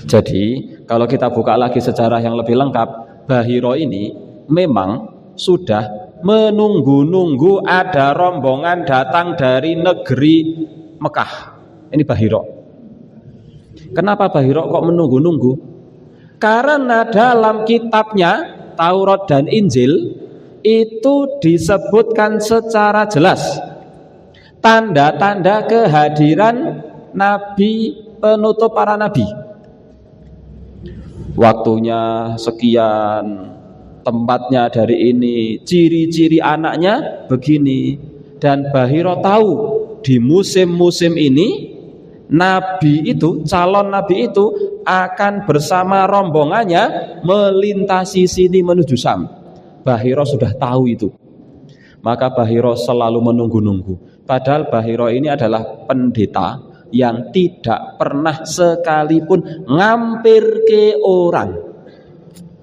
Jadi kalau kita buka lagi sejarah yang lebih lengkap, Bahiro ini memang sudah menunggu-nunggu ada rombongan datang dari negeri Mekah. Ini Bahiro. Kenapa Bahiro kok menunggu-nunggu? Karena dalam kitabnya Taurat dan Injil itu disebutkan secara jelas tanda-tanda kehadiran Nabi penutup para nabi. Waktunya sekian, tempatnya dari ini, ciri-ciri anaknya begini. Dan Bahiro tahu di musim-musim ini nabi itu, calon nabi itu akan bersama rombongannya melintasi sini menuju Syam. Bahiro sudah tahu itu. Maka Bahiro selalu menunggu-nunggu. Padahal Bahiro ini adalah pendeta yang tidak pernah sekalipun ngampir ke orang.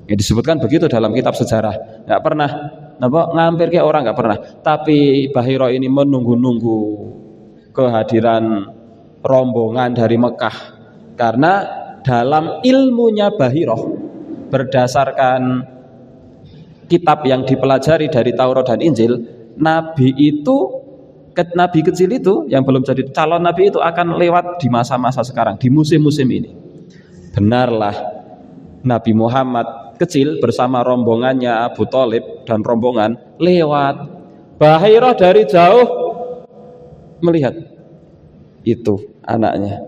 Ya, disebutkan begitu dalam kitab sejarah. Nggak pernah ngampir ke orang, nggak pernah. Tapi Bahiro ini menunggu-nunggu kehadiran rombongan dari Mekah. Karena dalam ilmunya Bahiro, berdasarkan kitab yang dipelajari dari Taurat dan Injil, nabi kecil itu yang belum jadi calon nabi itu akan lewat di masa-masa sekarang, di musim-musim ini. Benarlah Nabi Muhammad kecil bersama rombongannya Abu Thalib dan rombongan lewat. Bahiro dari jauh melihat itu anaknya.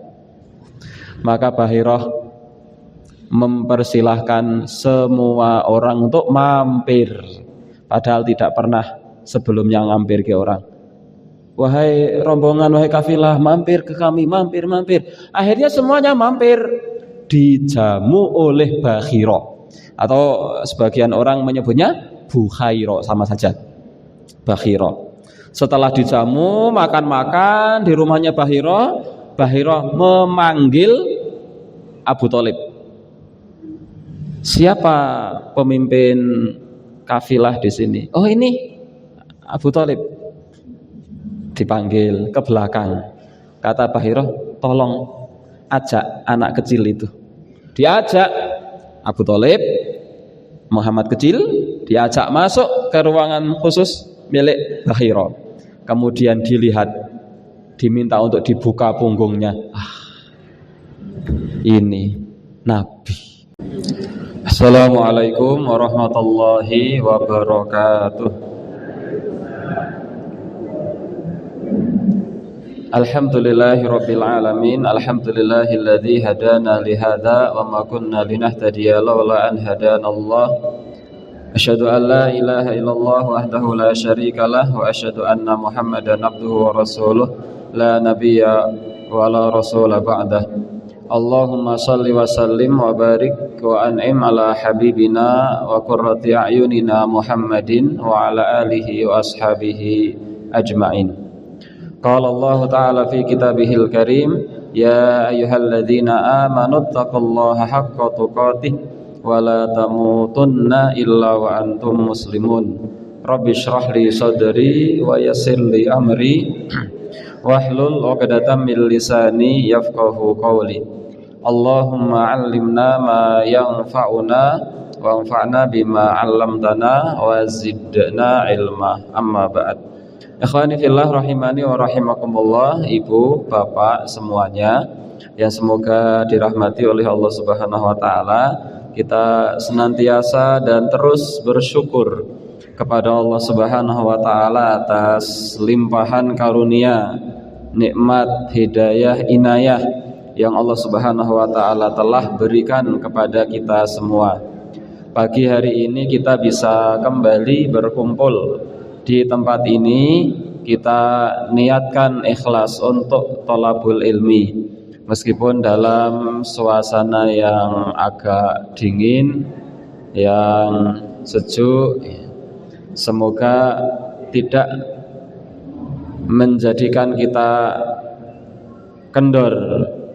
Maka Bahiro mempersilahkan semua orang untuk mampir, padahal tidak pernah sebelumnya ngampir ke orang. Wahai rombongan, wahai kafilah, mampir ke kami, mampir. Akhirnya semuanya mampir, dijamu oleh Bahiro, atau sebagian orang menyebutnya Bukhairo, sama saja, Bahiro. Setelah dijamu, makan-makan di rumahnya Bahiro, Bahiro memanggil Abu Thalib. Siapa pemimpin kafilah di sini? Oh, ini Abu Thalib. Dipanggil ke belakang. Kata Bahiro, tolong ajak anak kecil itu. Diajak Abu Thalib, Muhammad kecil, diajak masuk ke ruangan khusus milik Bahiro. Kemudian dilihat, diminta untuk dibuka punggungnya. Ini Nabi. Assalamualaikum warahmatullahi wabarakatuh. Alhamdulillahirabbil alamin. Alhamdulillahilladzi hadana li hadza wa ma kunna linahtadiya laula an hadanallah. Asyhadu an la ilaha illallah wahdahu la syarikalah wa asyhadu anna Muhammadan abduhu wa rasuluh la nabiyya wa la rasula ba'dah. Allahumma salli wa sallim wa barik wa an'im ala habibina wa qurrati a'yunina Muhammadin wa ala alihi wa ashabihi ajma'in. Qala Allah Ta'ala fi kitabihil karim, ya ayyuhalladzina amanu taqullaha haqqa tuqatih wa la tamutunna illa wa antum muslimun. Rabbi shrah li sadri wa yassir li amri wahlul 'uqdatam min lisani yafqahu qawli. Allahumma 'allimna ma yanfa'una wanfa'na bima 'allamtana wa zidna ilma. Amma ba'd. Ikhwani fillah rahimani wa rahimakumullah, ibu, bapak semuanya yang semoga dirahmati oleh Allah Subhanahu wa taala. Kita senantiasa dan terus bersyukur kepada Allah Subhanahu wa taala atas limpahan karunia, nikmat, hidayah, inayah yang Allah Subhanahu wa taala telah berikan kepada kita semua. Pagi hari ini kita bisa kembali berkumpul di tempat ini. Kita niatkan ikhlas untuk thalabul ilmi, meskipun dalam suasana yang agak dingin, yang sejuk. Semoga tidak menjadikan kita kendor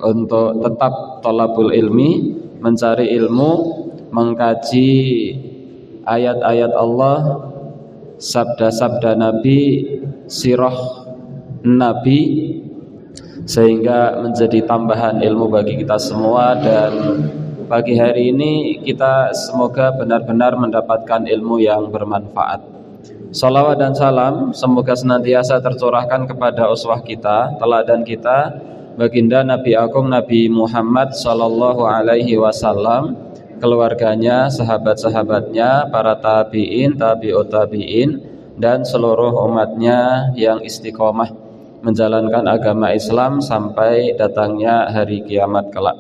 untuk tetap thalabul ilmi, mencari ilmu, mengkaji ayat-ayat Allah, sabda-sabda Nabi, sirah Nabi, sehingga menjadi tambahan ilmu bagi kita semua. Dan pagi hari ini kita semoga benar-benar mendapatkan ilmu yang bermanfaat. Salawat dan salam semoga senantiasa tercurahkan kepada uswah kita, teladan kita, baginda Nabi Agung Nabi Muhammad sallallahu alaihi wasallam, keluarganya, sahabat-sahabatnya, para tabi'in, tabi'ut tabi'in, dan seluruh umatnya yang istiqomah menjalankan agama Islam sampai datangnya hari kiamat kelak.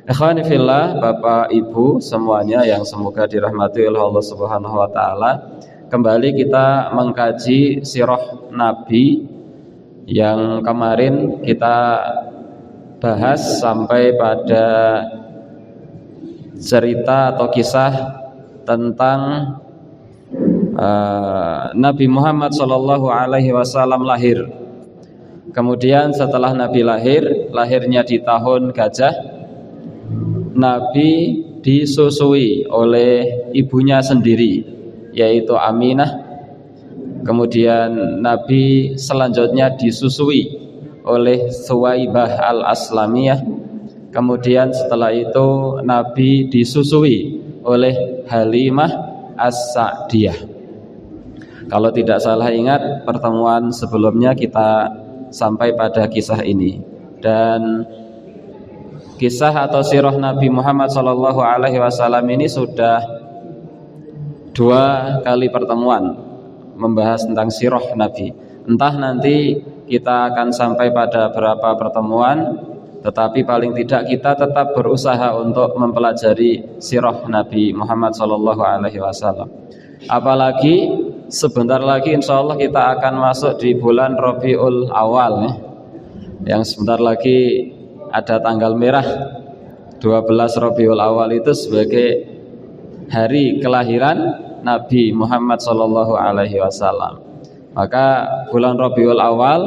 Ikhwani fillah, Bapak Ibu semuanya yang semoga dirahmati oleh Allah Subhanahu wa taala. Kembali kita mengkaji sirah Nabi yang kemarin kita bahas sampai pada cerita atau kisah tentang Nabi Muhammad sallallahu alaihi wasallam lahir. Kemudian setelah Nabi lahirnya di tahun gajah, Nabi disusui oleh ibunya sendiri, yaitu Aminah. Kemudian Nabi selanjutnya disusui oleh Suwaibah al-Aslamiyah. Kemudian setelah itu Nabi disusui oleh Halimah as-Sa'diyah. Kalau tidak salah ingat, pertemuan sebelumnya kita sampai pada kisah ini. Dan kisah atau sirah Nabi Muhammad SAW ini sudah 2 kali pertemuan membahas tentang sirah Nabi. Entah nanti kita akan sampai pada berapa pertemuan, tetapi paling tidak kita tetap berusaha untuk mempelajari sirah Nabi Muhammad SAW. Apalagi sebentar lagi insya Allah kita akan masuk di bulan Rabiul Awal nih. Yang sebentar lagi ada tanggal merah 12 Rabiul Awal itu sebagai hari kelahiran Nabi Muhammad SAW. Maka bulan Rabiul Awal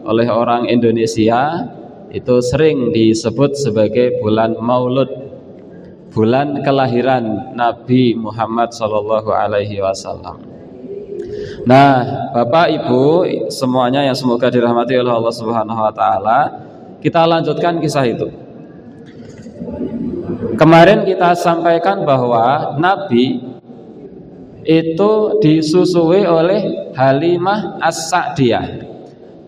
oleh orang Indonesia itu sering disebut sebagai bulan Maulud, bulan kelahiran Nabi Muhammad SAW. Nah, Bapak Ibu semuanya yang semoga dirahmati oleh Allah Subhanahu wa taala, kita lanjutkan kisah itu. Kemarin kita sampaikan bahwa Nabi itu disusui oleh Halimah as-Sa'diyah.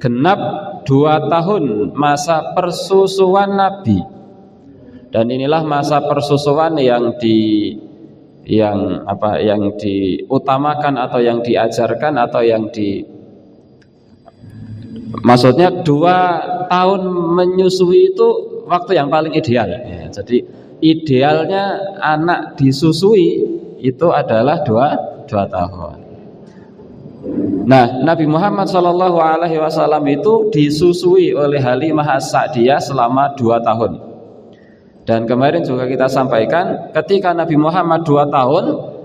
Genap 2 tahun masa persusuan Nabi. Dan inilah masa persusuan yang diutamakan atau yang diajarkan atau maksudnya 2 tahun menyusui itu waktu yang paling ideal. Ya, jadi idealnya anak disusui itu adalah 2 tahun. Nah, Nabi Muhammad SAW itu disusui oleh Halimah as-Sa'diyah selama 2 tahun. Dan kemarin juga kita sampaikan, ketika Nabi Muhammad 2 tahun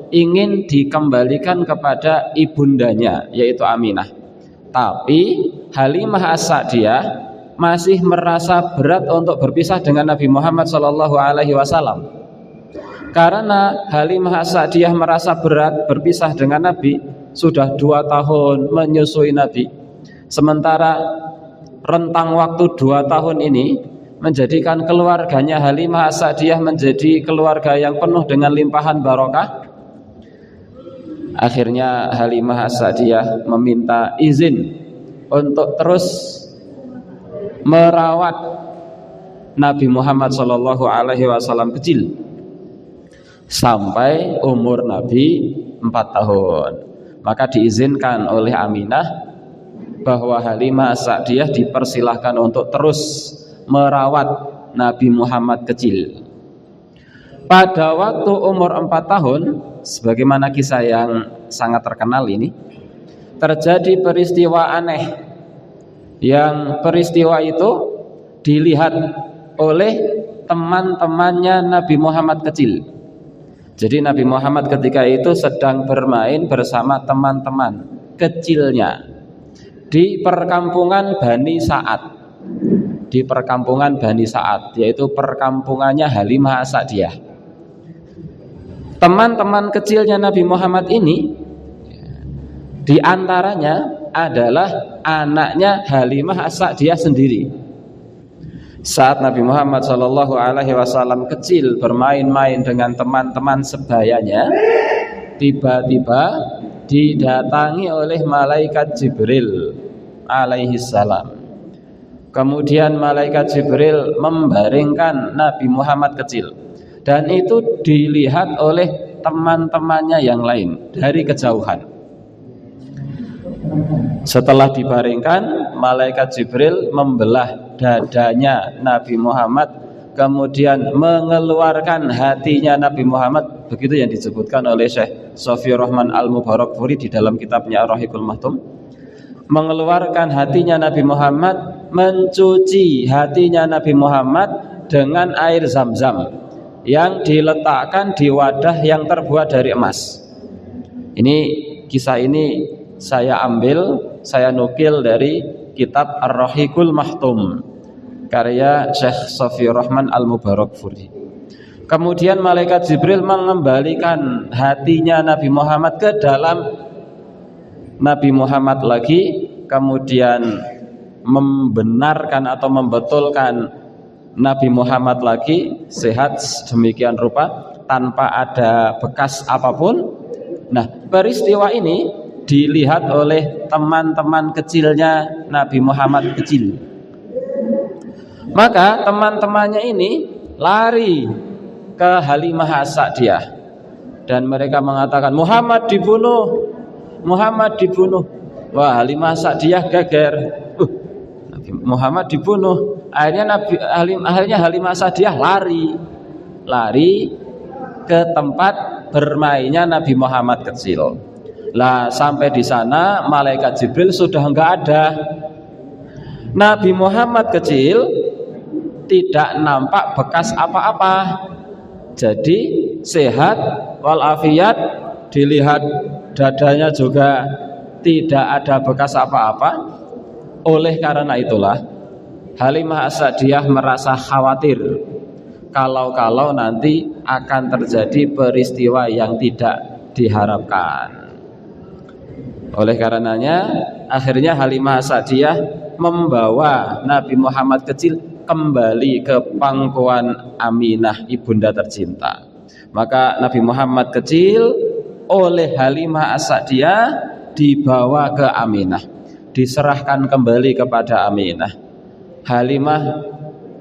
ingin dikembalikan kepada ibundanya, yaitu Aminah. Tapi Halimah as-Sa'diyah masih merasa berat untuk berpisah dengan Nabi Muhammad SAW. Karena Halimah as-Sa'diyah merasa berat berpisah dengan Nabi, sudah 2 tahun menyusui Nabi. Sementara rentang waktu 2 tahun ini menjadikan keluarganya Halimah as-Sa'diyah menjadi keluarga yang penuh dengan limpahan barokah. Akhirnya Halimah as-Sa'diyah meminta izin untuk terus merawat Nabi Muhammad SAW kecil sampai umur Nabi 4 tahun. Maka diizinkan oleh Aminah bahwa Halimah as-Sa'diyah dipersilahkan untuk terus merawat Nabi Muhammad kecil. Pada waktu umur 4 tahun, sebagaimana kisah yang sangat terkenal ini, terjadi peristiwa aneh, yang peristiwa itu dilihat oleh teman-temannya Nabi Muhammad kecil. Jadi Nabi Muhammad ketika itu sedang bermain bersama teman-teman kecilnya di perkampungan Bani Sa'ad. Di perkampungan Bani Sa'ad, yaitu perkampungannya Halimah as-Sa'diyah. Teman-teman kecilnya Nabi Muhammad ini di antaranya adalah anaknya Halimah as-Sa'diyah sendiri, saat Nabi Muhammad SAW kecil bermain-main dengan teman-teman sebayanya, tiba-tiba didatangi oleh malaikat Jibril alaihi salam. Kemudian malaikat Jibril membaringkan Nabi Muhammad kecil, dan itu dilihat oleh teman-temannya yang lain dari kejauhan. Setelah dibaringkan, malaikat Jibril membelah dadanya Nabi Muhammad, kemudian mengeluarkan hatinya Nabi Muhammad. Begitu yang disebutkan oleh Syekh Sofiyur Rahman Al-Mubarakfuri di dalam kitabnya Ar-Rahiqul Mahtum. Mengeluarkan hatinya Nabi Muhammad, mencuci hatinya Nabi Muhammad dengan air Zam-Zam yang diletakkan di wadah yang terbuat dari emas. Kisah ini saya nukil dari kitab Ar-Rahiqul Mahtum karya Syekh Sofiyur Rahman Al-Mubarakfuri. Kemudian malaikat Jibril mengembalikan hatinya Nabi Muhammad ke dalam Nabi Muhammad lagi, kemudian membenarkan atau membetulkan Nabi Muhammad lagi sehat demikian rupa tanpa ada bekas apapun. Nah, peristiwa ini dilihat oleh teman-teman kecilnya Nabi Muhammad kecil. Maka teman-temannya ini lari ke Halimah As-Sa'diyah dan mereka mengatakan, Muhammad dibunuh. Wah, Halimah As-Sa'diyah geger. Nabi Muhammad dibunuh. Akhirnya Halimah As-Sa'diyah lari ke tempat bermainnya Nabi Muhammad kecil. Lah, sampai di sana malaikat Jibril sudah enggak ada. Nabi Muhammad kecil tidak nampak bekas apa-apa. Jadi sehat walafiat, dilihat dadanya juga tidak ada bekas apa-apa. Oleh karena itulah Halimah As-Sa'diyah merasa khawatir kalau nanti akan terjadi peristiwa yang tidak diharapkan. Oleh karenanya akhirnya Halimah As-Sa'diyah membawa Nabi Muhammad kecil kembali ke pangkuan Aminah ibunda tercinta. Maka Nabi Muhammad kecil oleh Halimah As-Sa'diyah dibawa ke Aminah, diserahkan kembali kepada Aminah. Halimah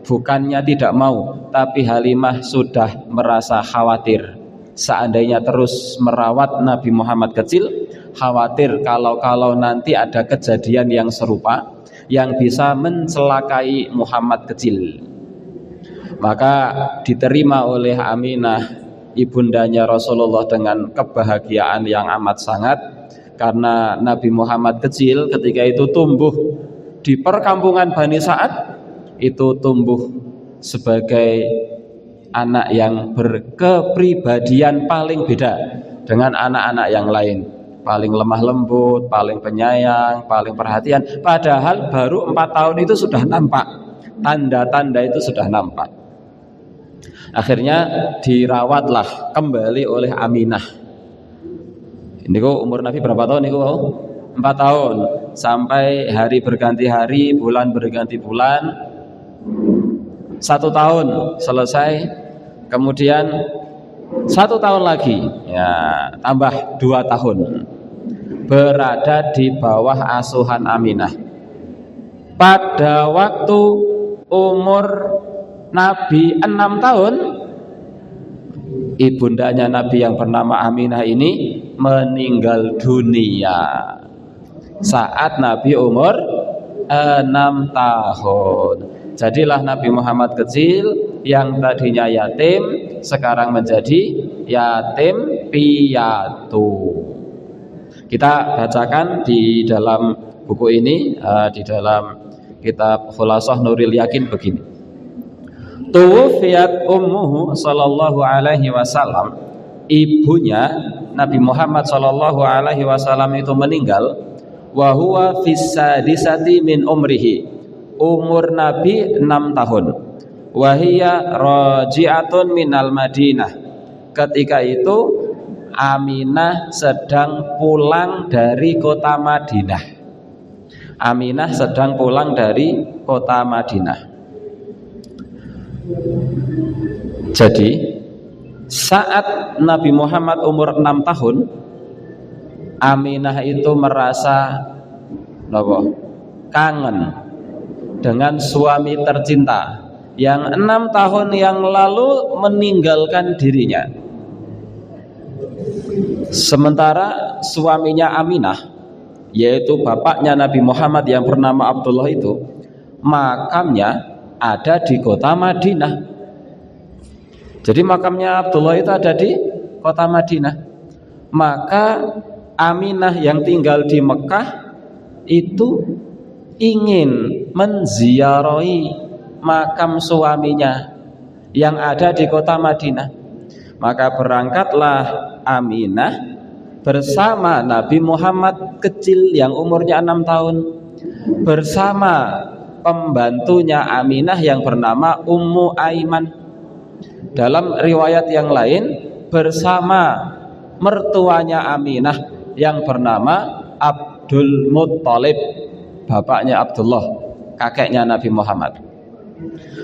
bukannya tidak mau, tapi Halimah sudah merasa khawatir. Seandainya terus merawat Nabi Muhammad kecil, khawatir kalau nanti ada kejadian yang serupa yang bisa mencelakai Muhammad kecil. Maka diterima oleh Aminah ibundanya Rasulullah dengan kebahagiaan yang amat sangat, karena Nabi Muhammad kecil ketika itu tumbuh di perkampungan Bani Sa'ad, itu tumbuh sebagai anak yang berkepribadian paling beda dengan anak-anak yang lain. Paling lemah lembut, paling penyayang, paling perhatian. Padahal baru 4 tahun itu sudah nampak, tanda-tanda itu sudah nampak. Akhirnya dirawatlah kembali oleh Aminah. Ini kok umur Nabi berapa tahun? Ini kok 4 tahun. Sampai hari berganti hari, bulan berganti bulan. 1 tahun selesai. Kemudian 1 tahun lagi, ya tambah 2 tahun. Berada di bawah asuhan Aminah. Pada waktu umur Nabi 6 tahun, ibundanya Nabi yang bernama Aminah ini meninggal dunia saat Nabi umur 6 tahun. Jadilah Nabi Muhammad kecil yang tadinya yatim sekarang menjadi yatim piatu. Kita bacakan di dalam buku ini, di dalam kitab Khulasah Nuril Yakin begini. Tuwfiyat ummuhu sallallahu alaihi wasallam, ibunya Nabi Muhammad sallallahu alaihi wasallam itu meninggal, wa huwa fis sadisati min umrihi, umur Nabi 6 tahun. Wa hiya raji'atun minal Madinah, ketika itu Aminah sedang pulang dari kota Madinah. Aminah sedang pulang dari kota Madinah. Jadi saat Nabi Muhammad umur 6 tahun, Aminah itu merasa kangen dengan suami tercinta yang 6 tahun yang lalu meninggalkan dirinya. Sementara suaminya Aminah, yaitu bapaknya Nabi Muhammad yang bernama Abdullah itu, makamnya ada di kota Madinah. Jadi makamnya Abdullah itu ada di kota Madinah. Maka Aminah yang tinggal di Mekah itu ingin menziarahi makam suaminya yang ada di kota Madinah. Maka berangkatlah Aminah bersama Nabi Muhammad kecil yang umurnya 6 tahun bersama pembantunya Aminah yang bernama Ummu Aiman. Dalam riwayat yang lain bersama mertuanya Aminah yang bernama Abdul Muttalib, bapaknya Abdullah, kakeknya Nabi Muhammad.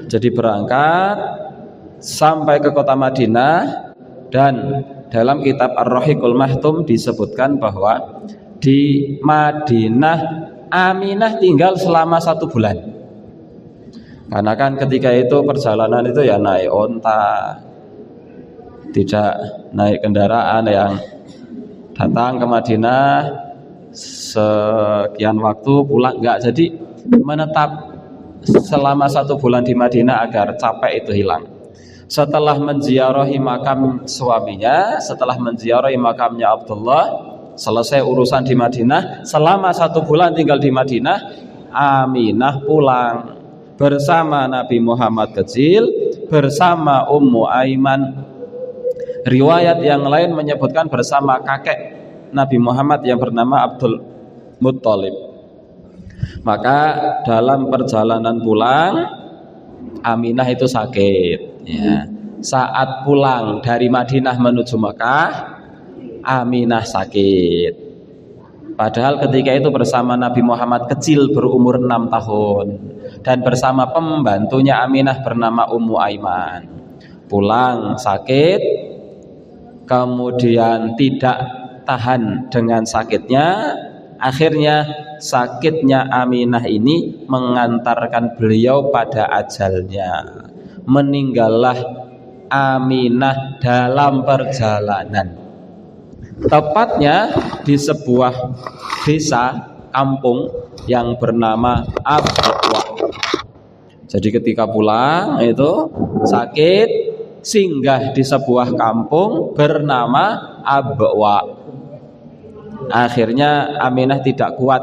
Jadi berangkat sampai ke kota Madinah, dan dalam kitab Ar-Rahiqul Mahtum disebutkan bahwa di Madinah Aminah tinggal selama 1 bulan. Karena kan ketika itu perjalanan itu ya naik onta, tidak naik kendaraan yang datang ke Madinah sekian waktu pulang, enggak. Jadi menetap selama 1 bulan di Madinah agar capek itu hilang. Setelah menziarahi makam suaminya, setelah menziarahi makamnya Abdullah, selesai urusan di Madinah, selama 1 bulan tinggal di Madinah, Aminah pulang bersama Nabi Muhammad kecil, bersama Ummu Aiman. Riwayat yang lain menyebutkan bersama kakek Nabi Muhammad yang bernama Abdul Muttalib. Maka dalam perjalanan pulang, Aminah itu sakit ya. Saat pulang dari Madinah menuju Mekah, Aminah sakit. Padahal ketika itu bersama Nabi Muhammad kecil berumur 6 tahun dan bersama pembantunya Aminah bernama Ummu Aiman. Pulang sakit, kemudian tidak tahan dengan sakitnya, akhirnya sakitnya Aminah ini mengantarkan beliau pada ajalnya. Meninggallah Aminah dalam perjalanan. Tepatnya di sebuah desa kampung yang bernama Abwa. Jadi ketika pulang itu sakit, singgah di sebuah kampung bernama Abwa. Akhirnya Aminah tidak kuat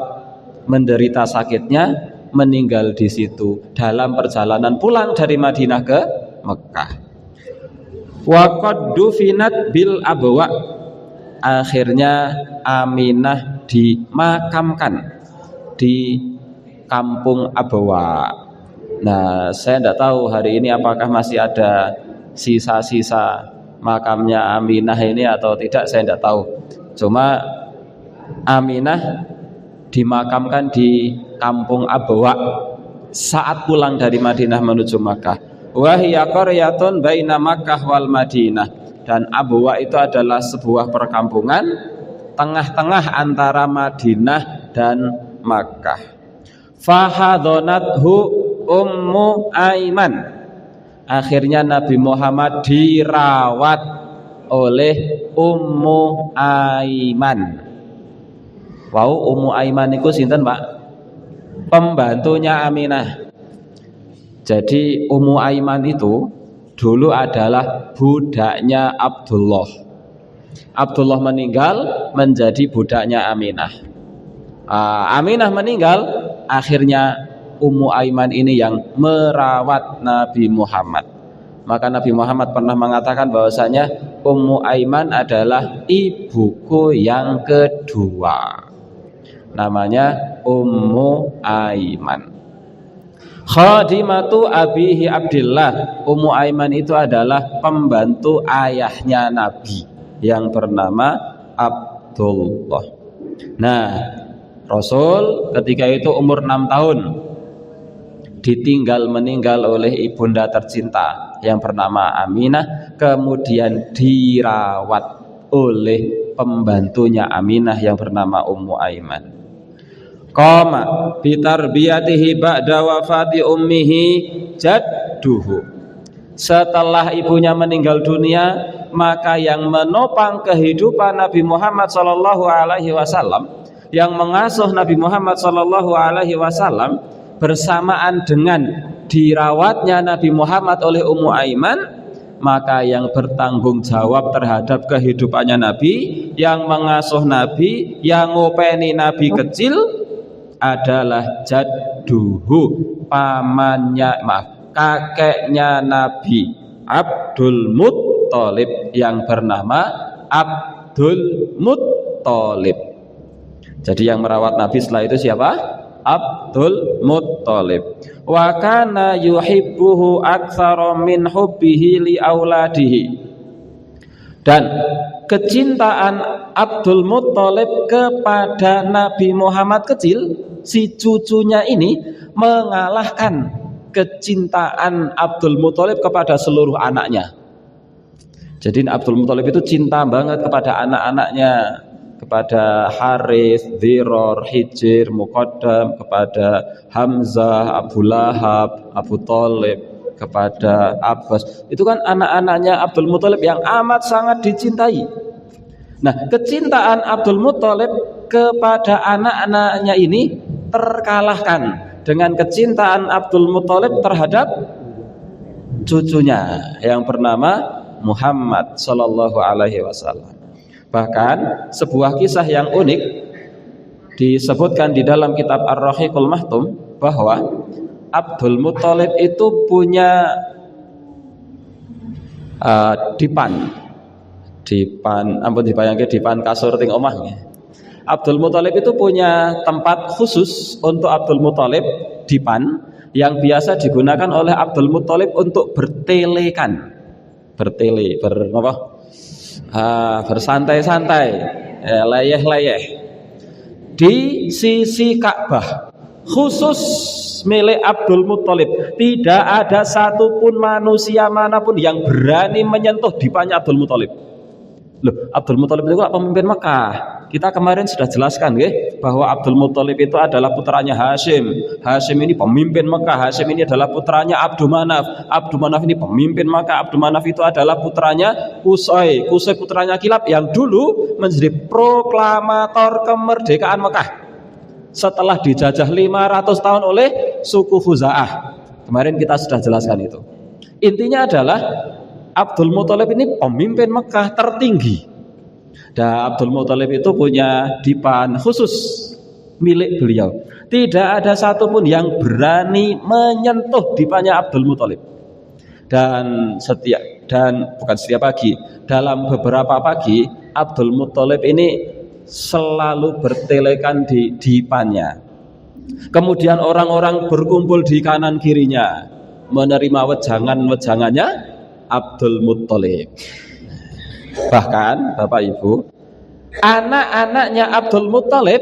menderita sakitnya, meninggal di situ dalam perjalanan pulang dari Madinah ke Mekah. Wa qad dufinat bil Abwa. Akhirnya Aminah dimakamkan di kampung Abwa. Nah, saya tidak tahu hari ini apakah masih ada sisa-sisa makamnya Aminah ini atau tidak, saya tidak tahu. Cuma Aminah dimakamkan di kampung Abwa saat pulang dari Madinah menuju Makkah. Wa hiya qaryatun baina Makkah wal Madinah. Dan Abwa itu adalah sebuah perkampungan tengah-tengah antara Madinah dan Makkah. Fahadonathu Ummu Aiman. Akhirnya Nabi Muhammad dirawat oleh Ummu Aiman. Wow, Ummu Aiman itu sinten, Pak? Pembantunya Aminah. Jadi Ummu Aiman itu dulu adalah budaknya Abdullah. Abdullah meninggal menjadi budaknya Aminah. Aminah meninggal, akhirnya Ummu Aiman ini yang merawat Nabi Muhammad. Maka Nabi Muhammad pernah mengatakan bahwasanya Ummu Aiman adalah ibuku yang kedua. Namanya Ummu Aiman. Khadimatu abihi Abdillah. Ummu Aiman itu adalah pembantu ayahnya Nabi yang bernama Abdullah. Nah, Rasul ketika itu umur 6 tahun. ditinggal meninggal oleh ibunda tercinta yang bernama Aminah, kemudian dirawat oleh pembantunya Aminah yang bernama Ummu Aiman. Qama bitarbiyatihi ba'da wafati ummihi jadduhu. Setelah ibunya meninggal dunia, maka yang menopang kehidupan Nabi Muhammad sallallahu alaihi wasallam, yang mengasuh Nabi Muhammad sallallahu alaihi wasallam bersamaan dengan dirawatnya Nabi Muhammad oleh Ummu Aiman, maka yang bertanggung jawab terhadap kehidupannya Nabi, yang mengasuh Nabi, yang ngopeni Nabi kecil adalah jadduhu, kakeknya Nabi Abdul Muttalib yang bernama Abdul Muttalib. Jadi yang merawat Nabi setelah itu siapa? Abdul Muttalib. Wa kana yuhibbuhu aktsara min hubbihi li auladihi. Dan kecintaan Abdul Muttalib kepada Nabi Muhammad kecil, si cucunya ini, mengalahkan kecintaan Abdul Muttalib kepada seluruh anaknya. Jadi Abdul Muttalib itu cinta banget kepada anak-anaknya, kepada Harith, Dhiror, Hijir, Muqaddam, kepada Hamzah, Abu Lahab, Abu Thalib, kepada Abbas. Itu kan anak-anaknya Abdul Muttalib yang amat sangat dicintai. Nah, kecintaan Abdul Muttalib kepada anak-anaknya ini terkalahkan dengan kecintaan Abdul Muttalib terhadap cucunya yang bernama Muhammad sallallahu alaihi wasallam. Bahkan sebuah kisah yang unik disebutkan di dalam kitab Ar-Rahiqul Mahtum bahwa Abdul Muttalib itu punya dipan, ampun dibayangke dipan kasur ting omah. Abdul Muttalib itu punya tempat khusus untuk Abdul Muttalib, dipan yang biasa digunakan oleh Abdul Muttalib untuk bertelekan, bersantai-santai, layeh-layeh di sisi Ka'bah, khusus milik Abdul Muttalib. Tidak ada satupun manusia manapun yang berani menyentuh dipannya Abdul Muttalib. Loh, Abdul Muttalib itu pemimpin Mekah. Kita kemarin sudah jelaskan bahwa Abdul Muttalib itu adalah putranya Hashim. Hashim ini pemimpin Mekah. Hashim ini adalah putranya Abdul Manaf. Abdul Manaf ini pemimpin Mekah. Abdul Manaf itu adalah putranya Qusay. Qusay putranya Kilab yang dulu menjadi proklamator kemerdekaan Mekah setelah dijajah 500 tahun oleh suku Khuza'ah. Kemarin kita sudah jelaskan itu. Intinya adalah Abdul Muttalib ini pemimpin Mekah tertinggi. Dan Abdul Muttalib itu punya dipan khusus milik beliau. Tidak ada satupun yang berani menyentuh dipannya Abdul Muttalib. Dan bukan setiap pagi, dalam beberapa pagi Abdul Muttalib ini selalu bertelekan di dipannya. Kemudian orang-orang berkumpul di kanan kirinya menerima wejangan-wejangannya Abdul Muttalib. Bahkan Bapak Ibu, anak-anaknya Abdul Muttalib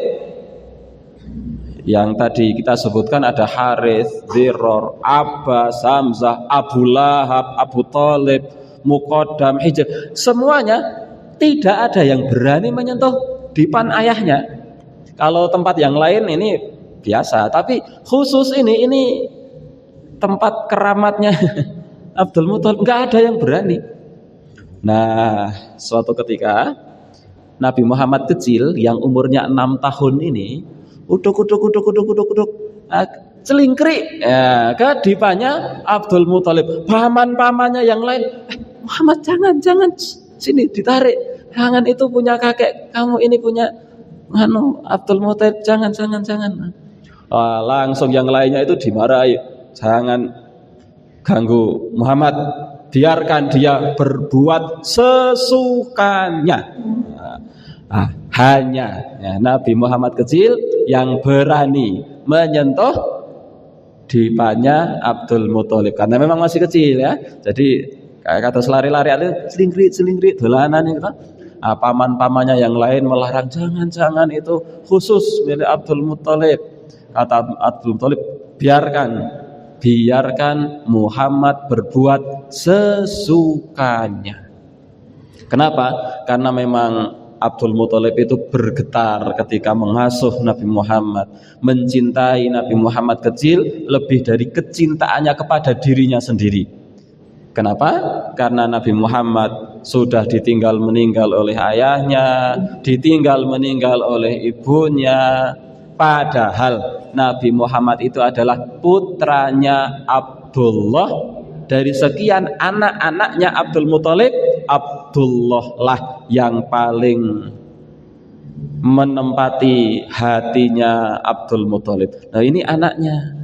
yang tadi kita sebutkan ada Harith, Dhiror, Abbas, Hamzah, Abu Lahab, Abu Thalib, Muqaddam, Hijr, semuanya tidak ada yang berani menyentuh dipan ayahnya. Kalau tempat yang lain ini biasa, tapi khusus ini tempat keramatnya Abdul Muttalib, nggak ada yang berani. Nah, suatu ketika Nabi Muhammad kecil yang umurnya 6 tahun ini uduk celingkrik ke dipannya Abdul Muttalib. Paman-pamannya yang lain, Muhammad jangan sini ditarik, jangan, itu punya kakek kamu, ini punya Abdul Muttalib, jangan. Langsung yang lainnya itu dimarahi, jangan ganggu Muhammad, biarkan dia berbuat sesukanya. Hanya Nabi Muhammad kecil yang berani menyentuh dipannya Abdul Muttalib karena memang masih kecil ya. Jadi kayak kata lari-lari ada celingkrik dolanan itu. Paman-pamannya yang lain melarang, jangan, itu khusus milik Abdul Muttalib. Kata Abdul Muttalib, biarkan biarkan Muhammad berbuat sesukanya. Kenapa? Karena memang Abdul Muthalib itu bergetar ketika mengasuh Nabi Muhammad, mencintai Nabi Muhammad kecil lebih dari kecintaannya kepada dirinya sendiri. Kenapa? Karena Nabi Muhammad sudah ditinggal meninggal oleh ayahnya, ditinggal meninggal oleh ibunya. Padahal Nabi Muhammad itu adalah putranya Abdullah. Dari sekian anak-anaknya Abdul Muthalib, Abdullah lah yang paling menempati hatinya Abdul Muthalib. Nah, ini anaknya.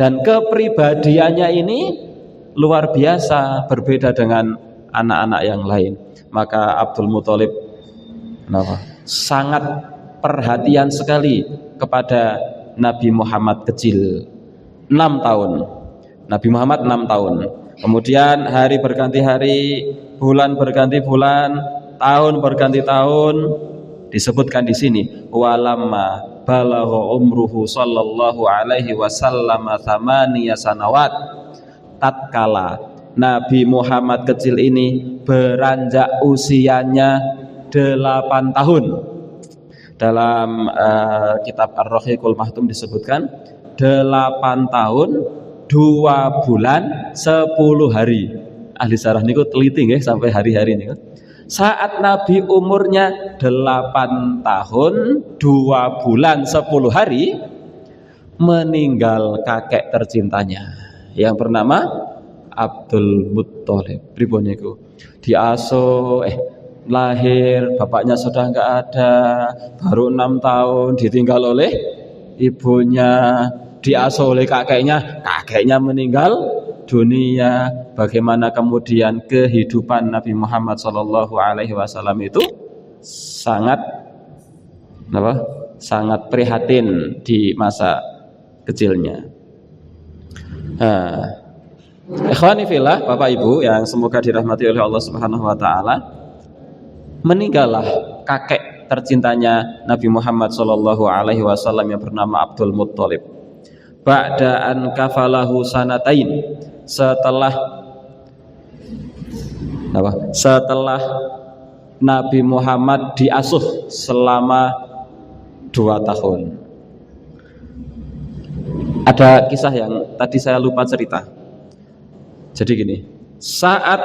Dan kepribadiannya ini luar biasa, berbeda dengan anak-anak yang lain. Maka Abdul Muthalib sangat perhatian sekali kepada Nabi Muhammad kecil. 6 tahun. Nabi Muhammad 6 tahun. Kemudian hari berganti hari, bulan berganti bulan, tahun berganti tahun. Disebutkan di sini, walamma balagha umruhu sallallahu alaihi wasallam 8 sanawat. Tatkala Nabi Muhammad kecil ini beranjak usianya 8 tahun. Dalam kitab Ar-Rahiqul Mahtum disebutkan 8 tahun 2 bulan 10 hari. Ahli syarah niku teliti nggih sampai hari-hari niku. Saat Nabi umurnya 8 tahun 2 bulan 10 hari meninggal kakek tercintanya yang bernama Abdul Muthalib. Pripun niku? Diasuh lahir bapaknya sudah enggak ada, baru 6 tahun ditinggal oleh ibunya, diasuh oleh kakeknya meninggal dunia. Bagaimana kemudian kehidupan Nabi Muhammad sallallahu alaihi wasallam itu sangat prihatin di masa kecilnya. Ikhwani fillah, Bapak Ibu yang semoga dirahmati oleh Allah Subhanahu wa taala, meninggallah kakek tercintanya Nabi Muhammad sallallahu alaihi wasallam yang bernama Abdul Muthalib. Ba'da an kafalahu sanatain, setelah Nabi Muhammad diasuh selama 2 tahun. Ada kisah yang tadi saya lupa cerita. Jadi gini, saat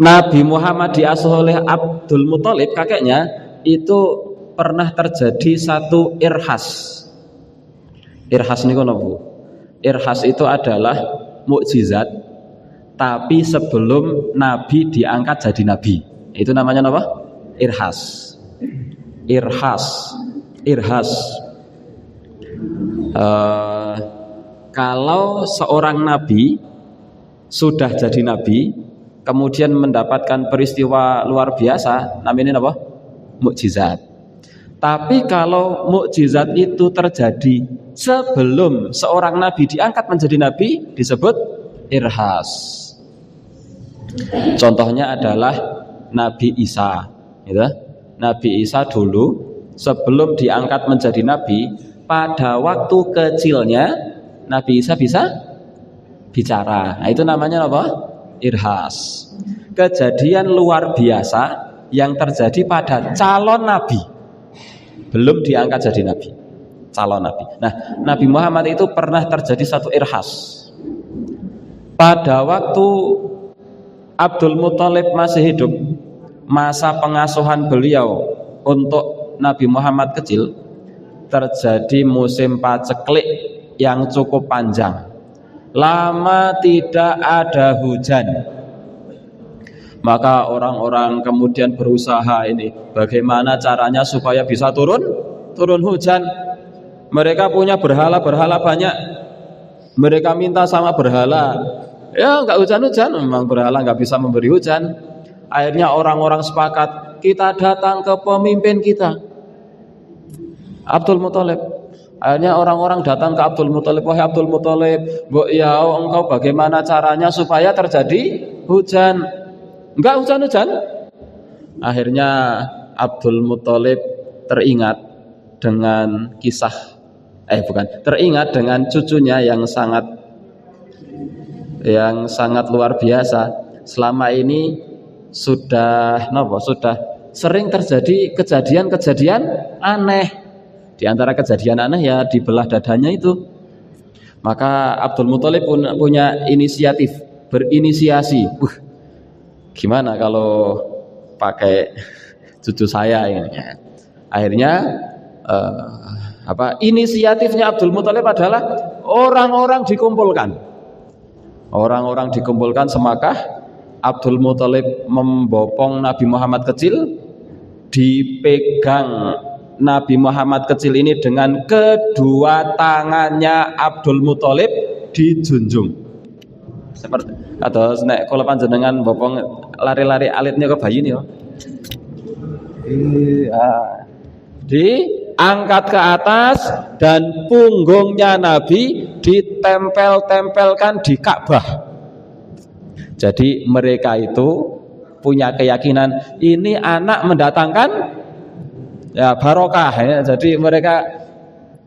Nabi Muhammad diasuh oleh Abdul Muthalib kakeknya, itu pernah terjadi satu irhas. Irhas niku napa? Irhas itu adalah mukjizat tapi sebelum Nabi diangkat jadi Nabi. Itu namanya apa? Irhas. Kalau seorang Nabi sudah jadi Nabi, kemudian mendapatkan peristiwa luar biasa, namanya apa? Mukjizat. Tapi kalau mukjizat itu terjadi sebelum seorang nabi diangkat menjadi nabi, disebut irhas. Contohnya adalah Nabi Isa, gitu. Nabi Isa dulu sebelum diangkat menjadi nabi, pada waktu kecilnya Nabi Isa bisa bicara. Nah, itu namanya apa? Irhas. Kejadian luar biasa yang terjadi pada calon nabi, belum diangkat jadi nabi, calon nabi. Nah, Nabi Muhammad itu pernah terjadi satu irhas. Pada waktu Abdul Muthalib masih hidup, masa pengasuhan beliau untuk Nabi Muhammad kecil, terjadi musim paceklik yang cukup panjang. Lama tidak ada hujan. Maka orang-orang kemudian berusaha ini, bagaimana caranya supaya bisa turun hujan. Mereka punya berhala-berhala banyak. Mereka minta sama berhala, ya nggak hujan-hujan, memang berhala nggak bisa memberi hujan. Akhirnya orang-orang sepakat, kita datang ke pemimpin kita, Abdul Muthalib. Akhirnya orang-orang datang ke Abdul Muthalib, wahai Abdul Muthalib, ya engkau bagaimana caranya supaya terjadi hujan? Enggak hujan-hujan. Akhirnya Abdul Muthalib teringat dengan kisah teringat dengan cucunya yang sangat luar biasa. Selama ini sudah sering terjadi kejadian aneh. Di antara kejadian aneh ya dibelah dadanya itu. Maka Abdul Muthalib punya berinisiasi. Gimana kalau pakai cucu saya ini? Akhirnya inisiatifnya Abdul Muthalib adalah orang-orang dikumpulkan semakah. Abdul Muthalib membopong Nabi Muhammad kecil, dipegang Nabi Muhammad kecil ini dengan kedua tangannya Abdul Muthalib dijunjung. Seperti atau nek kula panjenengan bopong lari-lari alitnya ke bayi nih. Diangkat ke atas dan punggungnya Nabi ditempel-tempelkan di Ka'bah. Jadi mereka itu punya keyakinan ini anak mendatangkan ya barokah ya. Jadi mereka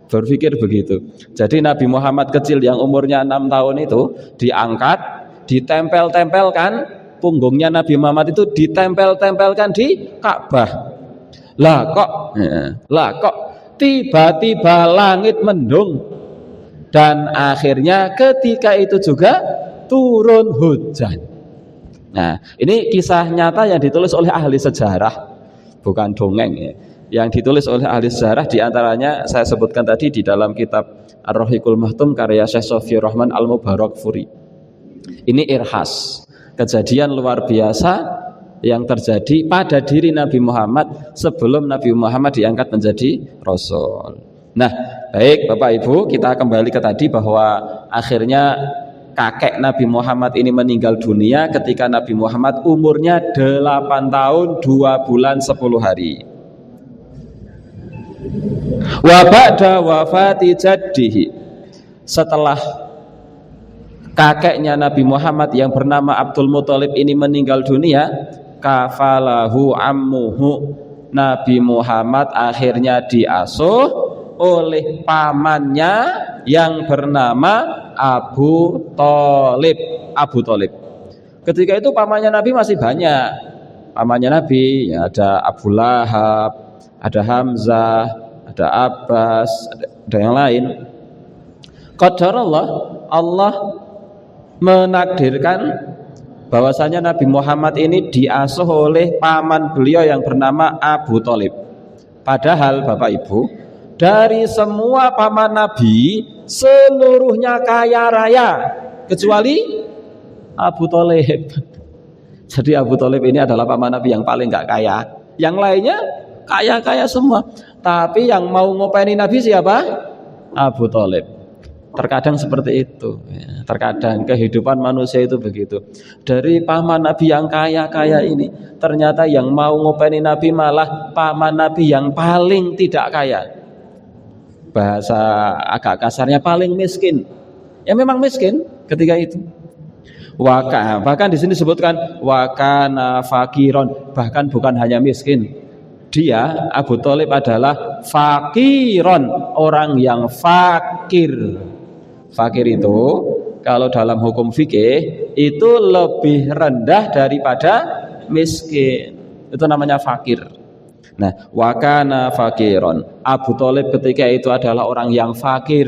berpikir begitu. Jadi Nabi Muhammad kecil yang umurnya 6 tahun itu diangkat, ditempel-tempelkan, punggungnya Nabi Muhammad itu ditempel-tempelkan di Ka'bah. Lah kok tiba-tiba langit mendung dan akhirnya ketika itu juga turun hujan. Nah, ini kisah nyata yang ditulis oleh ahli sejarah, bukan dongeng ya. Yang ditulis oleh ahli sejarah diantaranya saya sebutkan tadi di dalam kitab Ar-Rahiqul Mahtum karya Syekh Sofiyur Rahman Al-Mubarakfuri. Ini irhas, kejadian luar biasa yang terjadi pada diri Nabi Muhammad sebelum Nabi Muhammad diangkat menjadi Rasul. Nah, baik Bapak Ibu, kita kembali ke tadi bahwa akhirnya kakek Nabi Muhammad ini meninggal dunia ketika Nabi Muhammad umurnya 8 tahun 2 bulan 10 hari. Wa ba'da wafati jaddihi, setelah kakeknya Nabi Muhammad yang bernama Abdul Muthalib ini meninggal dunia, kafalahu ammuhu, Nabi Muhammad akhirnya diasuh oleh pamannya yang bernama Abu Thalib. Ketika itu pamannya Nabi masih banyak. Pamannya Nabi ya, ada Abu Lahab, ada Hamzah, ada Abbas, ada yang lain. Qadarullah, Allah menakdirkan bahwasanya Nabi Muhammad ini diasuh oleh paman beliau yang bernama Abu Thalib. Padahal Bapak Ibu, dari semua paman Nabi seluruhnya kaya raya kecuali Abu Thalib. Jadi Abu Thalib ini adalah paman Nabi yang paling gak kaya. Yang lainnya kaya-kaya semua. Tapi yang mau ngopeni Nabi siapa? Abu Thalib. Terkadang seperti itu ya, terkadang kehidupan manusia itu begitu. Dari paman Nabi yang kaya-kaya ini, ternyata yang mau ngopeni Nabi malah paman Nabi yang paling tidak kaya. Bahasa agak kasarnya paling miskin. Ya memang miskin ketika itu. Bahkan di sini disebutkan wakana fakiron, bahkan bukan hanya miskin. Dia Abu Thalib adalah fakiron, orang yang fakir. Fakir itu kalau dalam hukum fikih itu lebih rendah daripada miskin. Itu namanya fakir. Nah, wakana fakiron. Abu Thalib ketika itu adalah orang yang fakir,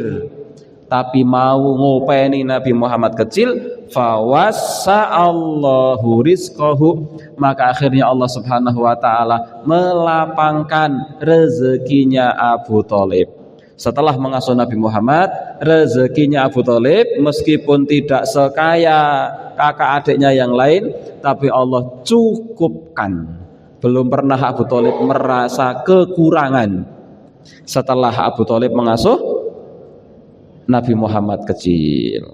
tapi mau ngopeni Nabi Muhammad kecil, fawassa'allahu rizqahu, maka akhirnya Allah Subhanahu wa taala melapangkan rezekinya Abu Thalib. Setelah mengasuh Nabi Muhammad, rezekinya Abu Thalib meskipun tidak sekaya kakak adiknya yang lain, tapi Allah cukupkan. Belum pernah Abu Thalib merasa kekurangan setelah Abu Thalib mengasuh Nabi Muhammad kecil.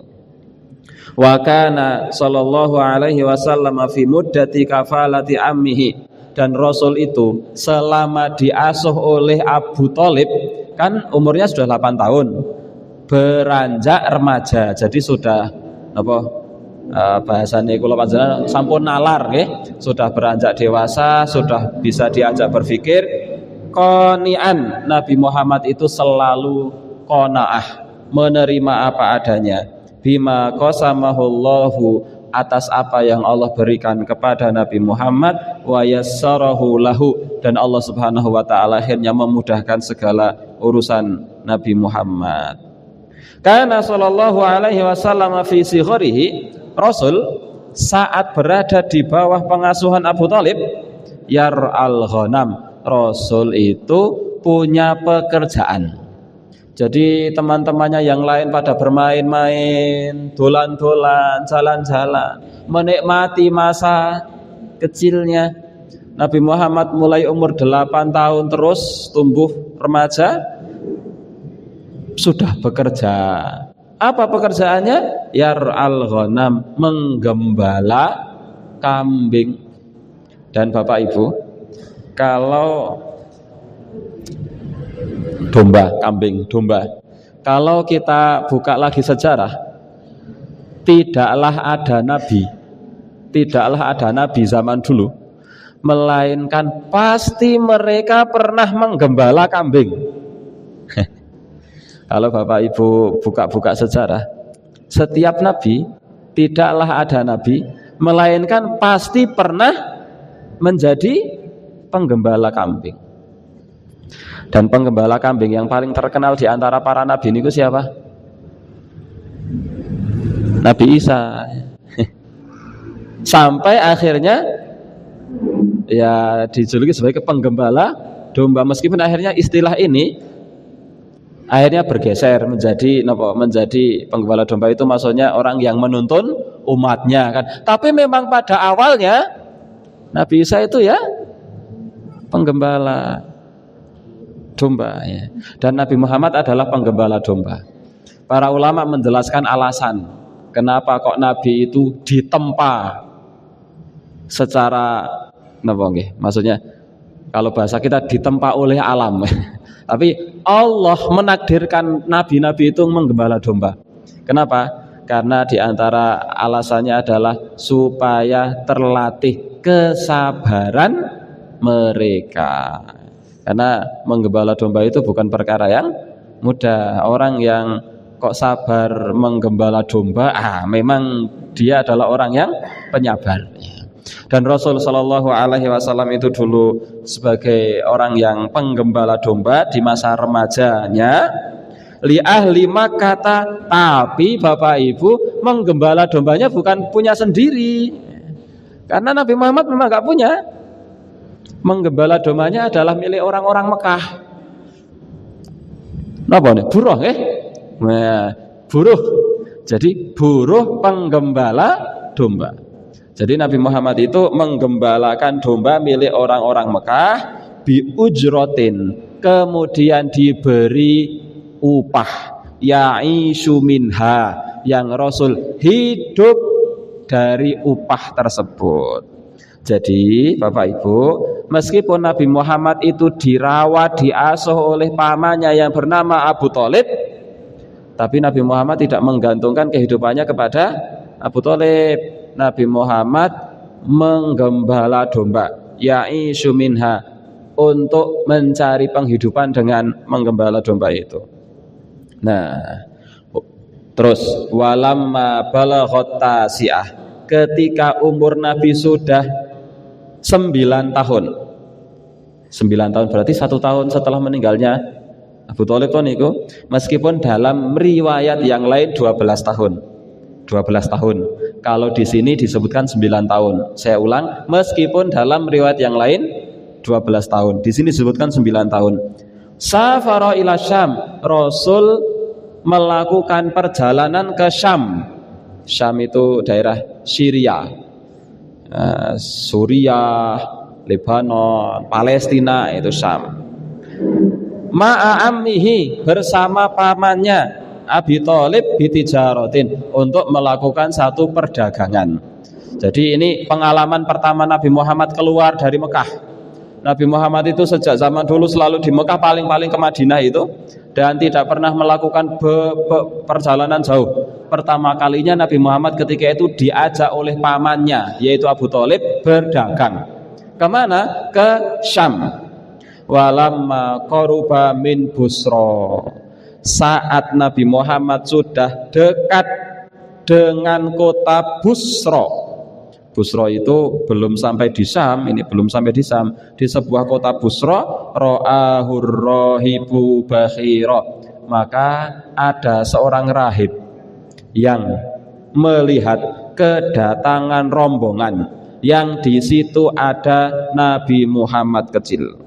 Wa kana sallallahu alaihi wasallam fi muddati kafalati ammihi, dan Rasul itu selama diasuh oleh Abu Thalib, kan umurnya sudah 8 tahun, beranjak remaja, jadi sudah bahasane kula panjenengan sampun nalar nggih, sudah beranjak dewasa, sudah bisa diajak berpikir. Qani'an, Nabi Muhammad itu selalu qanaah, menerima apa adanya, bima qasamahullahu, atas apa yang Allah berikan kepada Nabi Muhammad, wa yassarahu lahu, dan Allah Subhanahu wa taala akhirnya memudahkan segala urusan Nabi Muhammad. Karena sallallahu alaihi wasallam fi sigharihi, Rasul saat berada di bawah pengasuhan Abu Thalib, yar'al ghanam, Rasul itu punya pekerjaan. Jadi teman-temannya yang lain pada bermain-main, dolan-dolan, jalan-jalan, menikmati masa kecilnya. Nabi Muhammad mulai umur 8 tahun terus tumbuh remaja, sudah bekerja. Apa pekerjaannya? Yar'al ghanam, menggembala kambing. Dan Bapak Ibu, kalau domba. Kalau kita buka lagi sejarah, tidaklah ada nabi zaman dulu, melainkan pasti mereka pernah menggembala kambing. Kalau Bapak Ibu buka-buka sejarah, setiap nabi, tidaklah ada nabi, melainkan pasti pernah menjadi penggembala kambing. Dan penggembala kambing yang paling terkenal di antara para nabi ini siapa? Nabi Isa. Sampai akhirnya ya dijuluki sebagai penggembala domba, meskipun akhirnya istilah ini akhirnya bergeser menjadi penggembala domba itu maksudnya orang yang menuntun umatnya kan. Tapi memang pada awalnya Nabi Isa itu ya penggembala domba ya. Dan Nabi Muhammad adalah penggembala domba. Para ulama menjelaskan alasan kenapa kok Nabi itu ditempa secara maksudnya kalau bahasa kita ditempa oleh alam. Tapi Allah menakdirkan nabi-nabi itu menggembala domba. Kenapa? Karena diantara alasannya adalah supaya terlatih kesabaran mereka. Karena menggembala domba itu bukan perkara yang mudah. Orang yang kok sabar menggembala domba, memang dia adalah orang yang penyabar. Dan Rasul Shallallahu Alaihi Wasallam itu dulu sebagai orang yang penggembala domba di masa remajanya, li ahli Makkah. Tapi Bapak Ibu, menggembala dombanya bukan punya sendiri, karena Nabi Muhammad memang gak punya. Menggembala dombanya adalah milik orang-orang Mekah. Napa nih? Buruh buruh. Jadi buruh penggembala domba. Jadi Nabi Muhammad itu menggembalakan domba milik orang-orang Mekah bi ujrotin, kemudian diberi upah, ya'ishu minha, yang Rasul hidup dari upah tersebut. Jadi Bapak Ibu, meskipun Nabi Muhammad itu dirawat, diasuh oleh pamannya yang bernama Abu Thalib, tapi Nabi Muhammad tidak menggantungkan kehidupannya kepada Abu Thalib. Nabi Muhammad menggembala domba, ya'ishu minha, untuk mencari penghidupan dengan menggembala domba itu. Nah, terus walamma balaghat tasi'ah, ketika umur Nabi sudah 9 tahun. 9 tahun berarti 1 tahun setelah meninggalnya Abu Thalib niku, meskipun dalam riwayat yang lain 12 tahun. 12 tahun. Kalau di sini disebutkan 9 tahun. Saya ulang, meskipun dalam riwayat yang lain 12 tahun. Di sini disebutkan 9 tahun. Safara ila Syam, Rasul melakukan perjalanan ke Syam. Syam itu daerah Syria. Suriah, Lebanon, Palestina, itu Syam. Ma'ammihi, bersama pamannya Abi Thalib, bitijaratin, untuk melakukan satu perdagangan. Jadi ini pengalaman pertama Nabi Muhammad keluar dari Mekah. Nabi Muhammad itu sejak zaman dulu selalu di Mekah, paling-paling ke Madinah itu, dan tidak pernah melakukan perjalanan jauh. Pertama kalinya Nabi Muhammad ketika itu diajak oleh pamannya, yaitu Abu Thalib, berdagang. Kemana? Ke Syam. Walamma qaruba min Busra, saat Nabi Muhammad sudah dekat dengan kota Busra. Busra itu belum sampai di Syam, ini belum sampai di Syam, di sebuah kota Busra, ra'ahur rahibu bakhira. Maka ada seorang rahib yang melihat kedatangan rombongan yang di situ ada Nabi Muhammad kecil.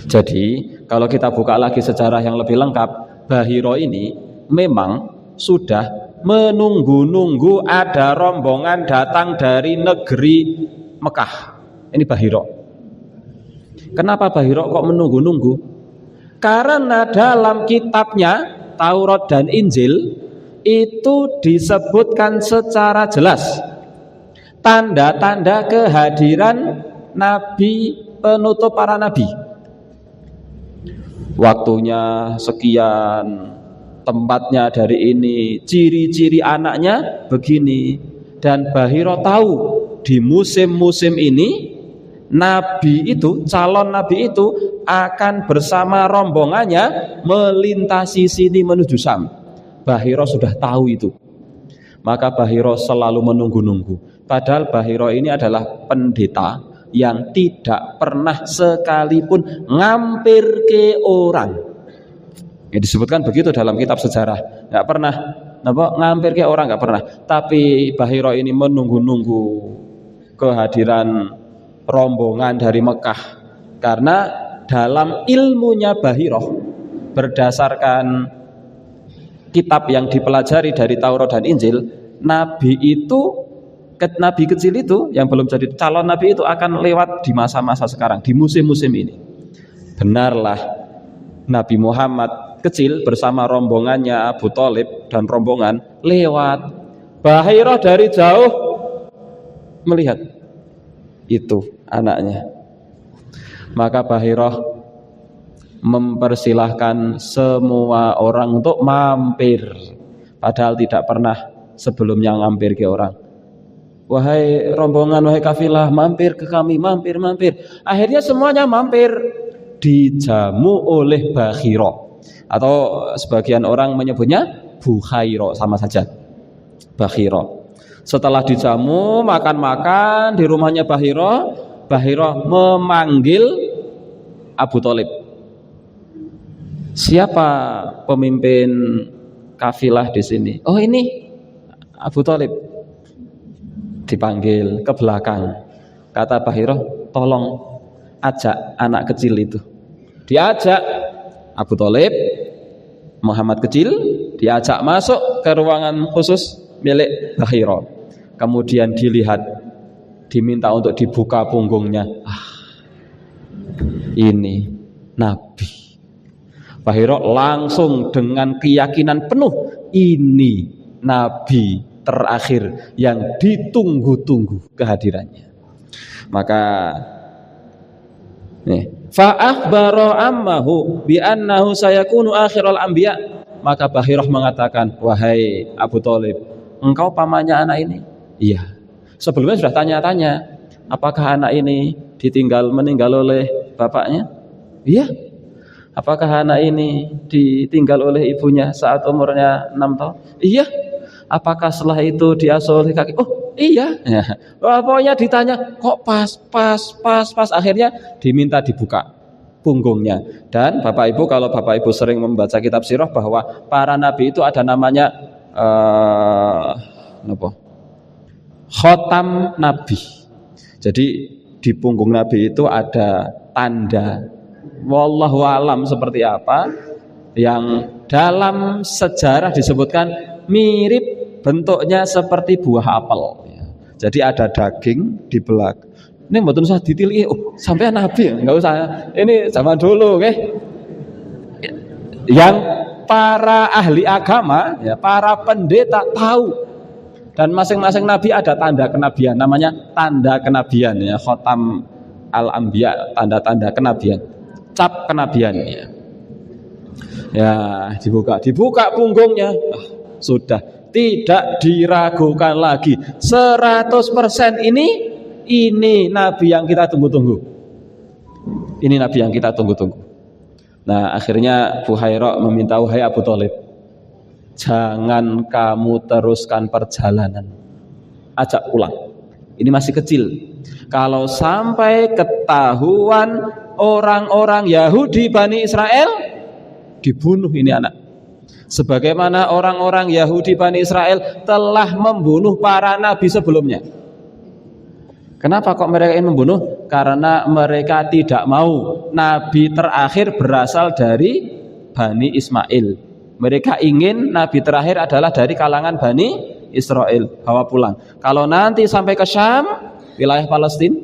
Jadi kalau kita buka lagi sejarah yang lebih lengkap, Bahira ini memang sudah menunggu-nunggu ada rombongan datang dari negeri Mekah. Ini Bahira. Kenapa Bahira kok menunggu-nunggu? Karena dalam kitabnya Taurat dan Injil itu disebutkan secara jelas tanda-tanda kehadiran Nabi penutup para nabi. Waktunya sekian, tempatnya dari ini, ciri-ciri anaknya begini. Dan Bahira tahu di musim-musim ini nabi itu, calon nabi itu akan bersama rombongannya melintasi sini menuju Syam. Bahira sudah tahu itu. Maka Bahira selalu menunggu-nunggu. Padahal Bahira ini adalah pendeta yang tidak pernah sekalipun ngampir ke orang. Ya, disebutkan begitu dalam kitab sejarah. Nggak pernah ngampir ke orang, nggak pernah. Tapi Bahira ini menunggu-nunggu kehadiran rombongan dari Mekah. Karena dalam ilmunya Bahira, berdasarkan kitab yang dipelajari dari Taurat dan Injil, Nabi kecil itu yang belum jadi calon nabi itu akan lewat di masa-masa sekarang, di musim-musim ini. Benarlah Nabi Muhammad kecil bersama rombongannya Abu Thalib dan rombongan lewat. Bahira dari jauh melihat itu anaknya. Maka Bahira mempersilahkan semua orang untuk mampir, padahal tidak pernah sebelumnya ngampir ke orang. Wahai rombongan, wahai kafilah, mampir ke kami, mampir. Akhirnya semuanya mampir, dijamu oleh Bahira, atau sebagian orang menyebutnya Bukhaira, sama saja, Bahira. Setelah dijamu, makan-makan di rumahnya Bahira memanggil Abu Thalib. Siapa pemimpin kafilah di sini? Oh, ini Abu Thalib. Dipanggil ke belakang. Kata Bahira, tolong ajak anak kecil itu. Diajak Abu Thalib, Muhammad kecil, diajak masuk ke ruangan khusus milik Bahira. Kemudian dilihat, diminta untuk dibuka punggungnya. Ini Nabi. Bahira langsung dengan keyakinan penuh, ini Nabi terakhir yang ditunggu-tunggu kehadirannya. Maka fa'akhbara ammahu bi annahu sayakunu akhirul anbiya. Maka Bahira mengatakan, wahai Abu Thalib, engkau pamannya anak ini? Iya. Sebelumnya sudah tanya-tanya, apakah anak ini meninggal oleh bapaknya? Iya. Apakah anak ini ditinggal oleh ibunya saat umurnya 6 tahun? Iya. Apakah setelah itu diasuh oleh kakek? Oh iya. Pokoknya ditanya, kok pas. Akhirnya diminta dibuka punggungnya. Dan Bapak Ibu, kalau Bapak Ibu sering membaca kitab sirah, bahwa para nabi itu ada namanya khotam nabi. Jadi di punggung nabi itu ada tanda, wallahu alam seperti apa, yang dalam sejarah disebutkan mirip bentuknya seperti buah apel. Jadi ada daging di belakang. Ini mboten usah ditiliki, sampai nabi, enggak usah. Ini zaman dulu, oke. Yang para ahli agama, para pendeta tahu. Dan masing-masing nabi ada tanda kenabian, namanya tanda kenabian, khotam al-anbiya, tanda-tanda kenabian, cap kenabian. Ya, dibuka punggungnya, sudah tidak diragukan lagi, 100% ini nabi yang kita tunggu-tunggu. Ini nabi yang kita tunggu-tunggu. Nah, akhirnya Buhairah meminta, wahai Abu Thalib, jangan kamu teruskan perjalanan, ajak pulang. Ini masih kecil. Kalau sampai ketahuan orang-orang Yahudi Bani Israel, dibunuh ini anak. Sebagaimana orang-orang Yahudi Bani Israel telah membunuh para nabi sebelumnya. Kenapa kok mereka ingin membunuh? Karena mereka tidak mau nabi terakhir berasal dari Bani Ismail. Mereka ingin nabi terakhir adalah dari kalangan Bani Israel. Bawa pulang. Kalau nanti sampai ke Syam, wilayah Palestina,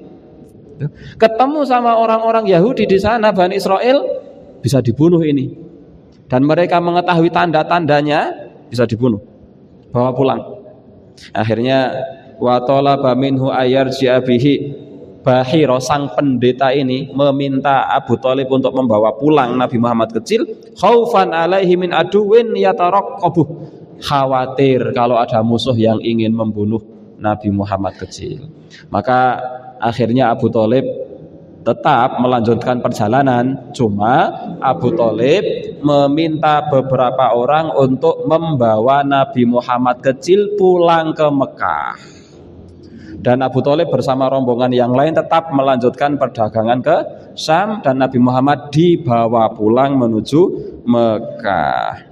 ketemu sama orang-orang Yahudi di sana, Bani Israel, bisa dibunuh ini. Dan mereka mengetahui tanda-tandanya, bisa dibunuh. Bawa pulang. Akhirnya wa talaba minhu ayarji'a bihi, Bahiro sang pendeta ini meminta Abu Thalib untuk membawa pulang Nabi Muhammad kecil, khaufan alaihi min aduwin yataraqqabuh, khawatir kalau ada musuh yang ingin membunuh Nabi Muhammad kecil. Maka akhirnya Abu Thalib tetap melanjutkan perjalanan, cuma Abu Thalib meminta beberapa orang untuk membawa Nabi Muhammad kecil pulang ke Mekah. Dan Abu Thalib bersama rombongan yang lain tetap melanjutkan perdagangan ke Syam, dan Nabi Muhammad dibawa pulang menuju Mekah.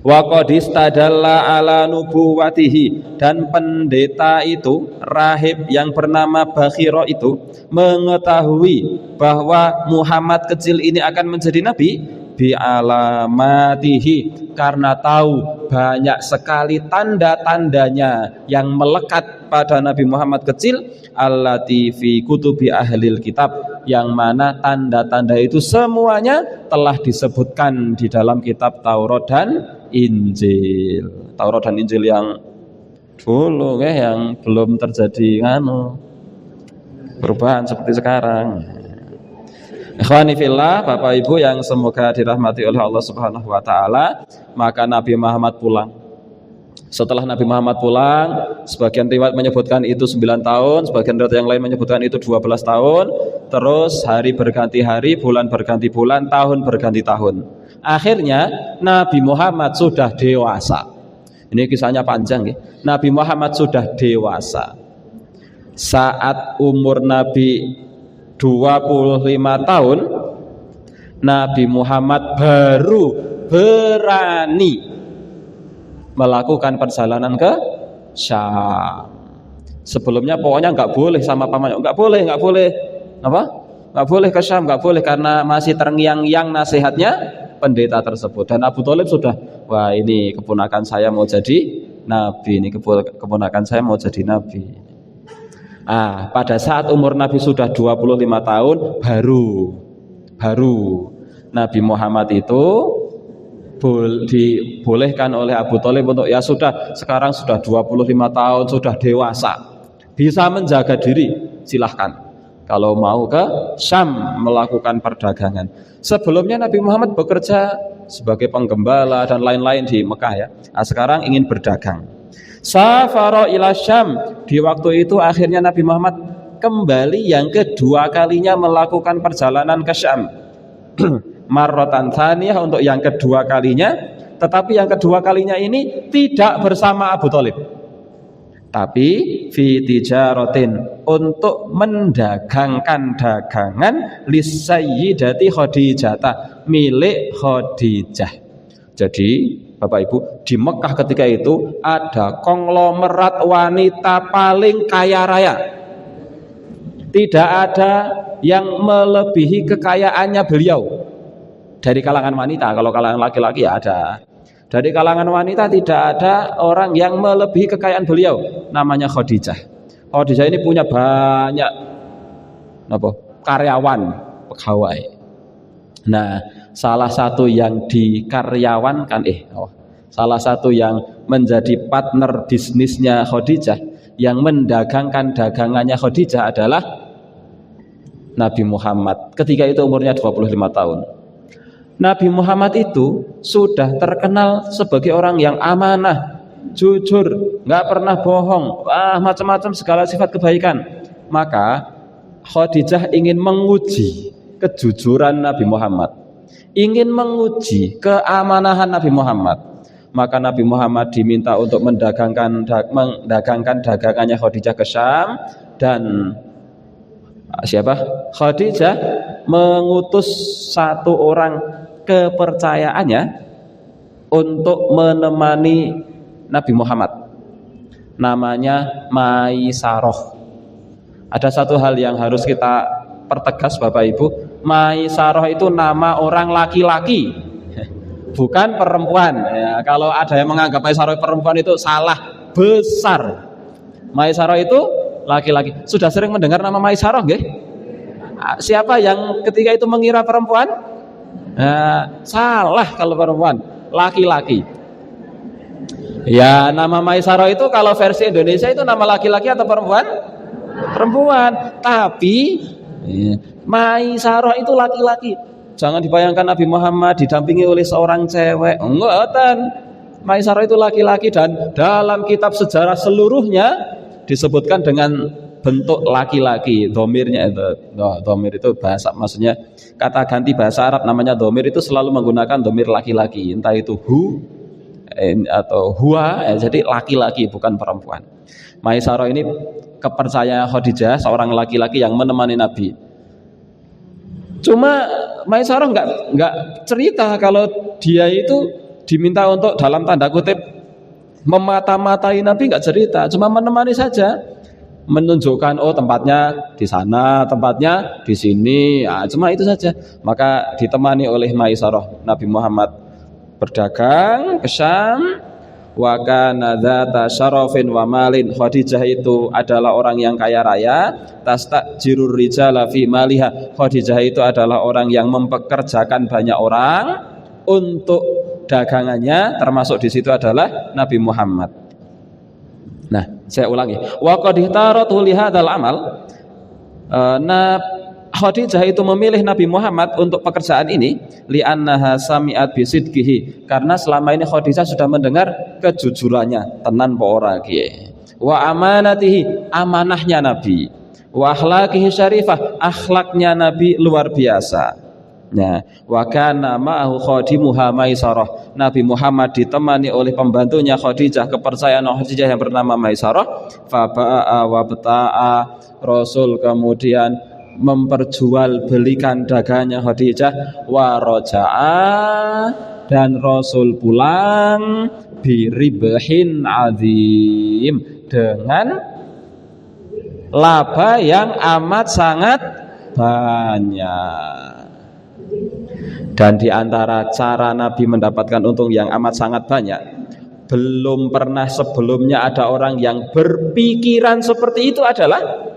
Wa qad istadalla ala nubuwatihi, dan pendeta itu, rahib yang bernama Bakhira itu mengetahui bahwa Muhammad kecil ini akan menjadi nabi bi alamatihi, karena tahu banyak sekali tanda-tandanya yang melekat pada Nabi Muhammad kecil, allati fi kutubi ahlil kitab, yang mana tanda-tanda itu semuanya telah disebutkan di dalam kitab Taurat dan Injil. Taurat dan Injil yang dulu yang belum terjadi perubahan seperti sekarang. Ikhwani fillah, Bapak Ibu yang semoga dirahmati oleh Allah Subhanahu wa taala, maka Nabi Muhammad pulang. Setelah Nabi Muhammad pulang, sebagian riwayat menyebutkan itu 9 tahun, sebagian riwayat yang lain menyebutkan itu 12 tahun. Terus hari berganti hari, bulan berganti bulan, tahun berganti tahun. Akhirnya Nabi Muhammad sudah dewasa. Ini kisahnya panjang ya. Nabi Muhammad sudah dewasa. Saat umur Nabi 25 tahun, Nabi Muhammad baru berani melakukan perjalanan ke Syam. Sebelumnya pokoknya nggak boleh sama pamannya, nggak boleh apa? Nggak boleh ke Syam, nggak boleh, karena masih terngiang-ngiang nasihatnya pendeta tersebut. Dan Abu Thalib sudah, wah ini keponakan saya mau jadi nabi, ini keponakan saya mau jadi nabi. Pada saat umur Nabi sudah 25 tahun, baru Nabi Muhammad itu dibolehkan oleh Abu Thalib untuk, ya sudah, sekarang sudah 25 tahun, sudah dewasa, bisa menjaga diri, silahkan kalau mau ke Syam melakukan perdagangan. Sebelumnya Nabi Muhammad bekerja sebagai penggembala dan lain-lain di Mekah ya. Sekarang ingin berdagang. Safara ila Syam, di waktu itu akhirnya Nabi Muhammad kembali yang kedua kalinya melakukan perjalanan ke Syam. Marratan tsaniyah, untuk yang kedua kalinya, tetapi yang kedua kalinya ini tidak bersama Abu Thalib, tapi fi tijaratin, untuk mendagangkan dagangan lisayyidati Khadijah, milik Khadijah. Jadi Bapak Ibu, di Mekah ketika itu ada konglomerat wanita paling kaya raya. Tidak ada yang melebihi kekayaannya beliau. Dari kalangan wanita, kalau kalangan laki-laki ya ada. Dari kalangan wanita tidak ada orang yang melebihi kekayaan beliau. Namanya Khadijah. Khadijah ini punya banyak karyawan, pegawai. Nah, salah satu yang dikaryawankan, salah satu yang menjadi partner bisnisnya Khadijah, yang mendagangkan dagangannya Khadijah adalah Nabi Muhammad. Ketika itu umurnya 25 tahun. Nabi Muhammad itu sudah terkenal sebagai orang yang amanah, jujur, nggak pernah bohong, macam-macam segala sifat kebaikan. Maka Khadijah ingin menguji kejujuran Nabi Muhammad. ingin menguji keamanan Nabi Muhammad. Maka Nabi Muhammad diminta untuk mendagangkan dagangannya Khadijah ke Syam, dan Khadijah mengutus satu orang kepercayaannya untuk menemani Nabi Muhammad, namanya Maisaroh. Ada satu hal yang harus kita pertegas Bapak Ibu, Maisaroh itu nama orang laki-laki, bukan perempuan ya. Kalau ada yang menganggap Maisaroh perempuan itu salah besar. Maisaroh itu laki-laki. Sudah sering mendengar nama Maisaroh nggih? Siapa yang ketika itu mengira perempuan? Salah, kalau perempuan, laki-laki. Ya, nama Maisaroh itu kalau versi Indonesia itu nama laki-laki atau perempuan? Perempuan. Tapi Maisaroh itu laki-laki. Jangan dibayangkan Nabi Muhammad didampingi oleh seorang cewek. Enggak, Maisaroh itu laki-laki, dan dalam kitab sejarah seluruhnya disebutkan dengan bentuk laki-laki. Domirnya itu, domir itu bahasa, maksudnya kata ganti bahasa Arab namanya domir itu selalu menggunakan domir laki-laki, entah itu hu atau huwa, jadi laki-laki bukan perempuan. Maisaroh ini kepercayaan Khadijah, seorang laki-laki yang menemani Nabi. Cuma Maisaroh nggak cerita kalau dia itu diminta untuk dalam tanda kutip memata-matai Nabi, nggak cerita, cuma menemani saja, menunjukkan tempatnya di sana, tempatnya di sini, cuma itu saja. Maka ditemani oleh Maisaroh, Nabi Muhammad berdagang ke Syam. Wa kana dzata syarafin wa malin. Khadijah itu adalah orang yang kaya raya. Tastajirur rijala fi maliha. Khadijah itu adalah orang yang mempekerjakan banyak orang untuk dagangannya, termasuk di situ adalah Nabi Muhammad. Nah, saya ulangi. Wa qad ihtaratu li hadzal amal. Khadijah itu memilih Nabi Muhammad untuk pekerjaan ini li'annaha sami'at bisidqihi, karena selama ini Khadijah sudah mendengar kejujurannya, tenan po ora kiye. Wa amanatihi, amanahnya Nabi. Wa akhlaqihi syarifah, akhlaknya Nabi luar biasa. Nah, wa kana ma'ahu khadimuha Maisarah. Nabi Muhammad ditemani oleh pembantunya Khadijah, kepercayaan Khadijah yang bernama Maisarah. Fa ba'a wa bata'a, Rasul kemudian memperjualbelikan dagangnya Khadijah, wa roja'a, dan Rasul pulang biribhin azim, dengan laba yang amat sangat banyak. Dan di antara cara Nabi mendapatkan untung yang amat sangat banyak, belum pernah sebelumnya ada orang yang berpikiran seperti itu adalah,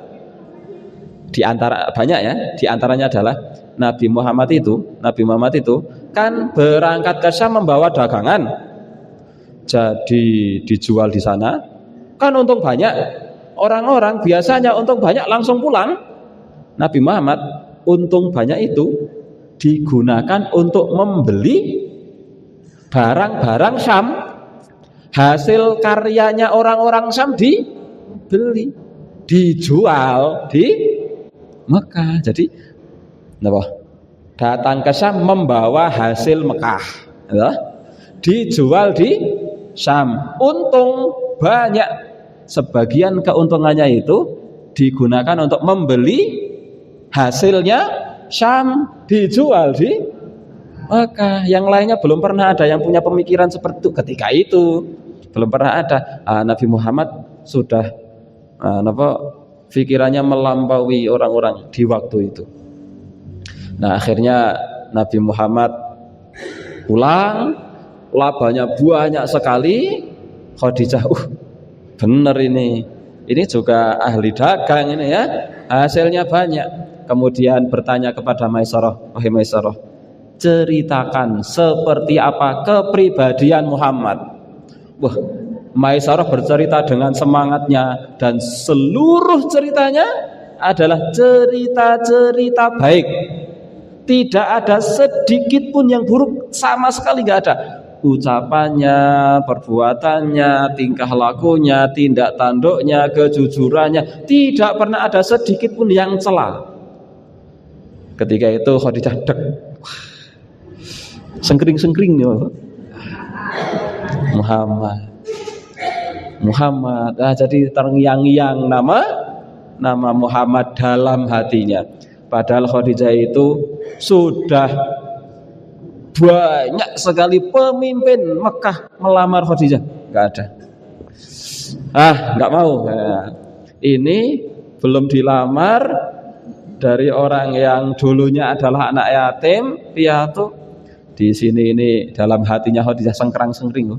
di antara banyak ya, di antaranya adalah Nabi Muhammad itu kan berangkat ke Syam membawa dagangan, jadi dijual di sana, kan untung banyak. Orang-orang biasanya untung banyak langsung pulang. Nabi Muhammad untung banyak itu digunakan untuk membeli barang-barang Syam, hasil karyanya orang-orang Syam dibeli, dijual di Mekah. Jadi datang ke Syam membawa hasil Mekah, dijual di Syam, untung banyak. Sebagian keuntungannya itu digunakan untuk membeli hasilnya Syam, dijual di Mekah. Yang lainnya belum pernah ada yang punya pemikiran seperti itu ketika itu, belum pernah ada. Nabi Muhammad sudah pikirannya melampaui orang-orang di waktu itu. Nah, akhirnya Nabi Muhammad pulang, labanya banyak sekali. Khadijah, bener ini juga ahli dagang ini ya, hasilnya banyak. Kemudian bertanya kepada Maisarah, wahai Maisarah, ceritakan seperti apa kepribadian Muhammad. Maisarah bercerita dengan semangatnya, dan seluruh ceritanya adalah cerita-cerita baik. Tidak ada sedikit pun yang buruk, sama sekali nggak ada. Ucapannya, perbuatannya, tingkah lakunya, tindak tanduknya, kejujurannya, tidak pernah ada sedikit pun yang cela. Ketika itu Khadijah Sengkring-sengkring yo. Muhammad. Jadi terngiang-ngiang nama Muhammad dalam hatinya. Padahal Khadijah itu sudah banyak sekali pemimpin Mekah melamar Khadijah, nggak ada. Nggak mau. Ini belum dilamar dari orang yang dulunya adalah anak yatim, piatu. Di sini ini dalam hatinya Khadijah sengkrang-sengkring.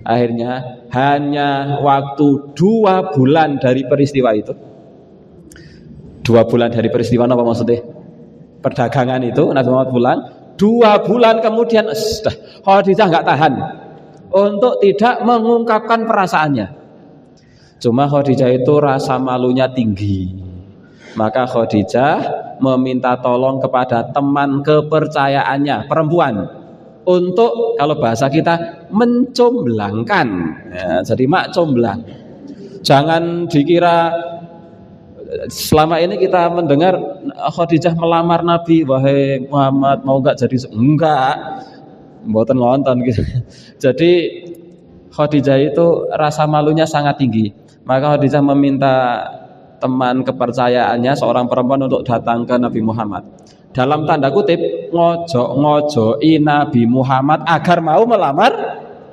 Akhirnya hanya waktu 2 bulan dari peristiwa itu. 2 bulan dari peristiwa apa maksudnya? Perdagangan itu Nabi Muhammad pulang. 2 bulan kemudian Khadijah nggak tahan untuk tidak mengungkapkan perasaannya. Cuma Khadijah itu rasa malunya tinggi. Maka Khadijah meminta tolong kepada teman kepercayaannya, perempuan, untuk kalau bahasa kita mencomblangkan. Jadi mak comblang. Jangan dikira selama ini kita mendengar Khadijah melamar Nabi, wahai Muhammad mau enggak jadi enggak, mboten ngonton gitu. Jadi Khadijah itu rasa malunya sangat tinggi. Maka Khadijah meminta teman kepercayaannya seorang perempuan untuk datang ke Nabi Muhammad. Dalam tanda kutip ngojok-ngojoi Nabi Muhammad agar mau melamar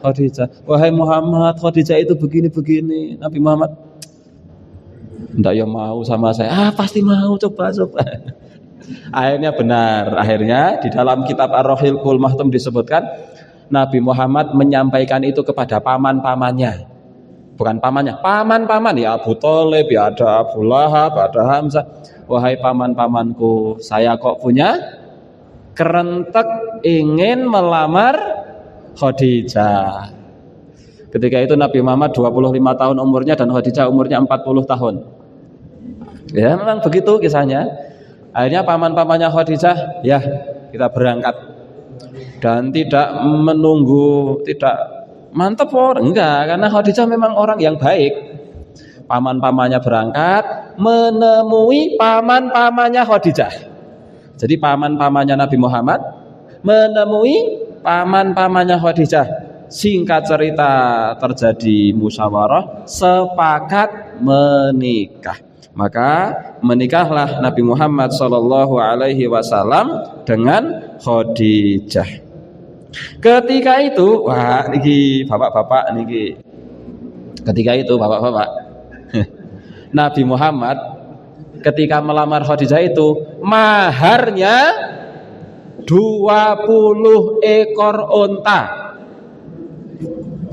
Khadijah. Wahai Muhammad, Khadijah itu begini-begini. Nabi Muhammad enggak ya mau sama saya. Pasti mau, coba. Akhirnya benar. Akhirnya di dalam kitab Ar-Rahilul Mahtum disebutkan Nabi Muhammad menyampaikan itu kepada paman-pamannya. Bukan pamannya, paman-paman ya, Abu Thalib, ya ada Abu Lahab, ada Hamzah. Wahai paman-pamanku, saya kok punya kerentek ingin melamar Khadijah. Ketika itu Nabi Muhammad 25 tahun umurnya dan Khadijah umurnya 40 tahun. Ya memang begitu kisahnya. Akhirnya paman-pamannya Khadijah, ya kita berangkat. Dan tidak menunggu, tidak mantep enggak, karena Khadijah memang orang yang baik. Paman-pamannya berangkat menemui paman-pamannya Khadijah. Jadi paman-pamannya Nabi Muhammad menemui paman-pamannya Khadijah. Singkat cerita terjadi musyawarah, sepakat menikah. Maka menikahlah Nabi Muhammad SAW dengan Khadijah. Ketika itu, niki bapak-bapak niki. Ketika itu bapak-bapak, Nabi Muhammad ketika melamar Khadijah itu maharnya 20 ekor unta.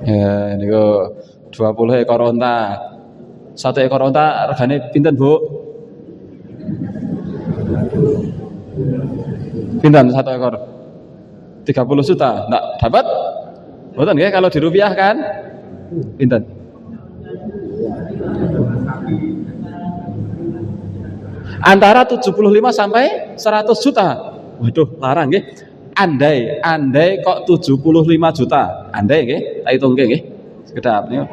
Ya, niku 20 ekor unta. 1 ekor unta regane pinten, Bu? Pinten 1 ekor? 30 juta. Enggak dapat? Mboten nggih kalau dirupiahkan? Pinten? Antara 75 sampai 100 juta. Waduh, larang nggih. Andai kok 75 juta. Andai nggih, tak hitung nggih. Sekedap niku.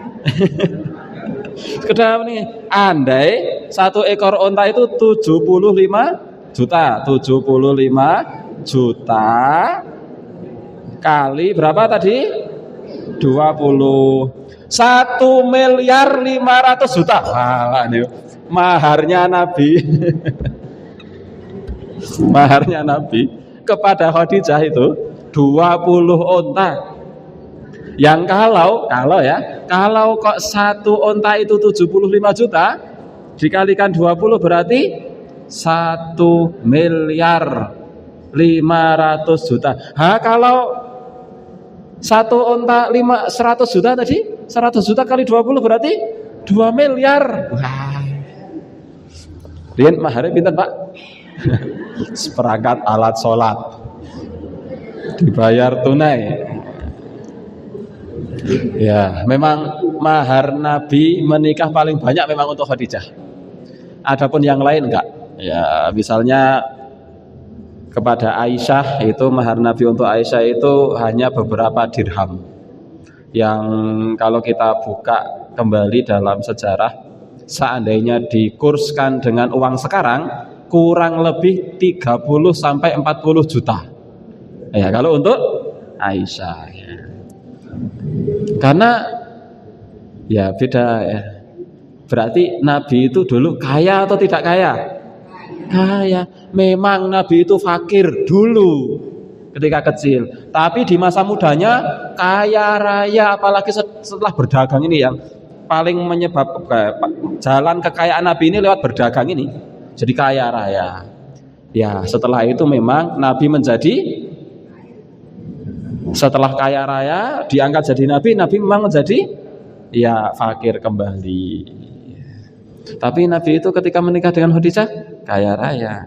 Sekedap nih. Andai 1 ekor unta itu 75 juta. 75 juta kali berapa tadi? 20. 1.500.000.000 juta. Wah, ini maharnya Nabi. Maharnya Nabi kepada Khadijah itu 20 unta. Yang kalau kok 1 unta itu 75 juta dikalikan 20 berarti 1.500.000.000 juta. Kalau 1 unta 100 juta tadi, 100 juta kali 20 berarti 2 miliar. Wah. Riyen maharnya pinten, Pak? Seperangkat alat sholat. Dibayar tunai. Ya, memang mahar Nabi menikah paling banyak memang untuk Khadijah. Adapun yang lain enggak. Ya, misalnya kepada Aisyah itu mahar Nabi untuk Aisyah itu hanya beberapa dirham. Yang kalau kita buka kembali dalam sejarah, seandainya dikurskan dengan uang sekarang kurang lebih 30 sampai 40 juta. Ya, kalau untuk Aisyah ya. Karena ya beda ya. Berarti Nabi itu dulu kaya atau tidak kaya? Kaya. Memang Nabi itu fakir dulu ketika kecil, tapi di masa mudanya kaya raya, apalagi setelah berdagang ini yang paling menyebabkan jalan kekayaan Nabi ini lewat berdagang ini. Jadi kaya raya. Ya, setelah itu memang Nabi menjadi, setelah kaya raya diangkat jadi Nabi, Nabi memang menjadi ya fakir kembali. Tapi Nabi itu ketika menikah dengan Khadijah kaya raya.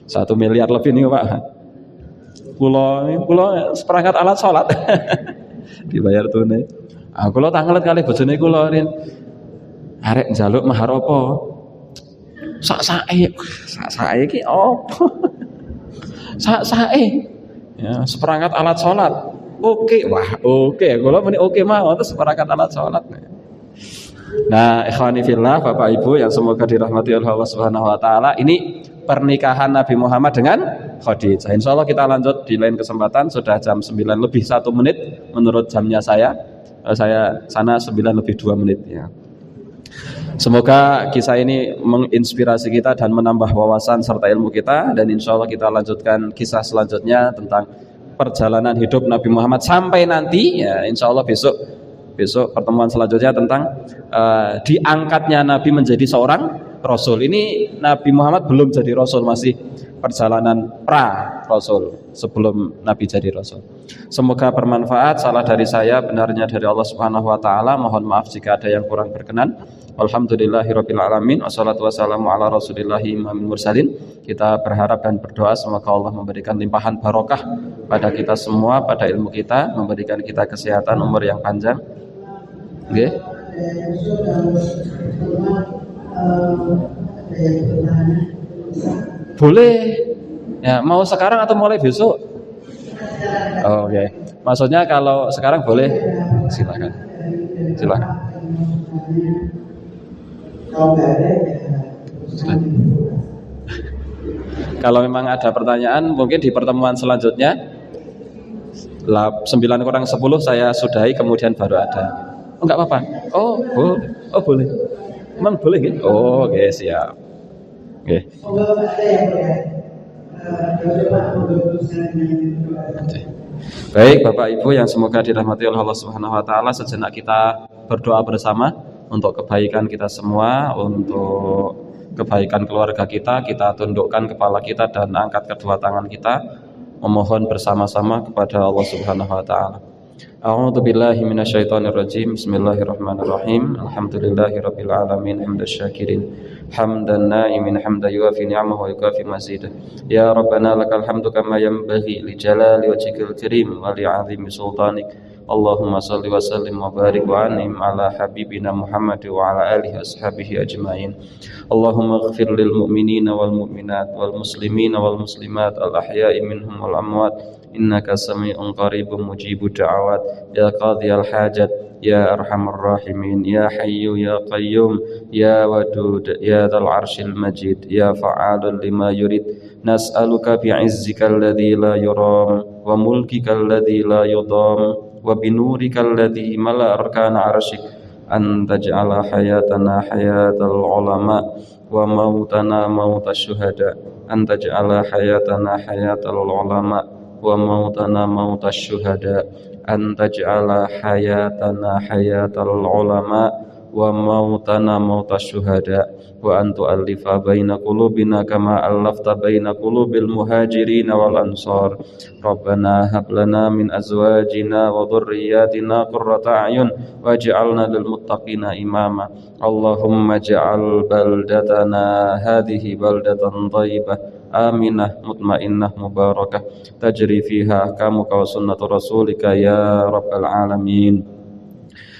1 miliar lebih nih Pak. Kulo seperangkat alat sholat dibayar tunai. Kulo tanglet kali bojone kulo rin. Arek njaluk mahar apa? Sak-sae iki apa? Sak-sae. Ya, seperangkat alat sholat. Oke, wah oke. Kulo muni oke mau terus seperangkat alat sholat. Nah, ikhwani fillah, Bapak Ibu yang semoga dirahmati oleh Allah Subhanahu wa taala, ini pernikahan Nabi Muhammad dengan Khadijah. Insyaallah kita lanjut di lain kesempatan. Sudah jam 9 lebih 1 menit menurut jamnya saya. Saya sana 9 lebih 2 menit ya. Semoga kisah ini menginspirasi kita dan menambah wawasan serta ilmu kita, dan insyaallah kita lanjutkan kisah selanjutnya tentang perjalanan hidup Nabi Muhammad sampai nanti ya, insyaallah besok pertemuan selanjutnya tentang diangkatnya Nabi menjadi seorang Rasul. Ini Nabi Muhammad belum jadi Rasul, masih perjalanan pra Rasul sebelum Nabi jadi Rasul. Semoga bermanfaat. Salah dari saya, benarnya dari Allah Subhanahu wa taala. Mohon maaf jika ada yang kurang berkenan. Alhamdulillahirabbil alamin. Wassalatu wassalamu ala rasulillahi imamil mursalin. Kita berharap dan berdoa semoga Allah memberikan limpahan barokah pada kita semua, pada ilmu kita, memberikan kita kesehatan, umur yang panjang. Oke. Boleh. Ya, mau sekarang atau mulai besok? Oh, oke. Maksudnya kalau sekarang boleh, silakan. Kalau memang ada pertanyaan, mungkin di pertemuan selanjutnya 9 kurang 10 saya sudahi, kemudian baru ada. Oh, enggak apa-apa. Oh, boleh. Emang boleh gitu? Oh, oke, siap. Oke. Baik, Bapak Ibu yang semoga dirahmati oleh Allah Subhanahu wa taala, sejenak kita berdoa bersama untuk kebaikan kita semua, untuk kebaikan keluarga kita. Kita tundukkan kepala kita dan angkat kedua tangan kita, memohon bersama-sama kepada Allah Subhanahu wa taala. A'udzu billahi minasyaitonir rajim. Bismillahirrahmanirrahim. Alhamdulillahirabbil alamin, hamdan syakirin, hamdan na'imin, hamdan yuafi ni'amahu wa yukafi mazidah. Ya Rabbana lakal hamdu kama yanbaghi li jalali wajhikal karim wa li 'azimi sultanik. Allahumma salli wa sallim wa barik wa an'im ala habibina Muhammad wa ala alihi ashabihi ajma'in. Allahumma ighfir lil mu'minina wal mu'minat wal muslimina wal muslimat al ahya'i minhum wal amwat innaka sami'un qaribun mujibud da'awat ya qadhiyal hajat ya arhamar rahimin ya hayyu ya qayyum ya wadud ya dzal arsyil majid ya fa'alun lima yurid. Nas'aluka bi'izzika alladhi la yuram wa mulkika alladhi la yudam wa binurika alladhi mala arkana arsyik an taj'ala hayatana hayatal ulama wa mautana mautasy syuhada, an taj'ala hayatana hayatal ulama wa mautana mautasy syuhada, an taj'ala hayatana hayatal ulama wa mautana mautasy syuhada, wa an tu'allifa baina qulubina kama allafta baina qulubil muhajirin wal ansar. Rabbana hab lana min azwajina wa dhurriyyatina qurrata a'yun waj'alna lil muttaqina imama. Allahumma ij'al baldatana hadhihi baldatan thayyibah aminah mutmainnah mubarakah tajri fiha ahkamuka wa sunnatu rasulika ya rabbal alamin.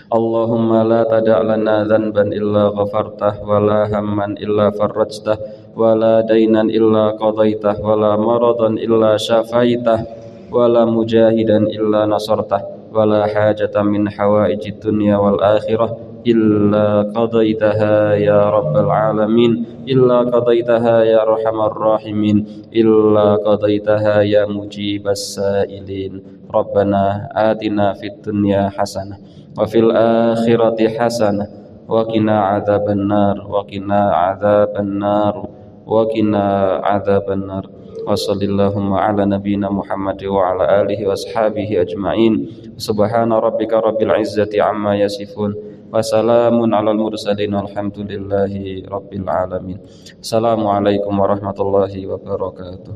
Allahumma la tada' lana dhanban illa ghafartah wa la hamman illa farrajtah wa la dainan illa qadaitah wa la maradan illa syafaitah wa la mujahidan illa nasartah wa la hajatan min hawaijid dunya wal akhirah إلا قضيتها يا رب العالمين إلا قضيتها يا أرحم الراحمين إلا قضيتها يا مجيب السائلين ربنا آتنا في الدنيا حسنة وفي الآخرة حسنة وقنا عذاب النار وقنا عذاب النار وقنا عذاب النار وصلى اللهم على نبينا محمد وعلى آله وأصحابه أجمعين سبحان ربك رب العزة عما يصفون وسلام على المرسلين والحمد لله رب العالمين. Assalamualaikum warahmatullahi wabarakatuh.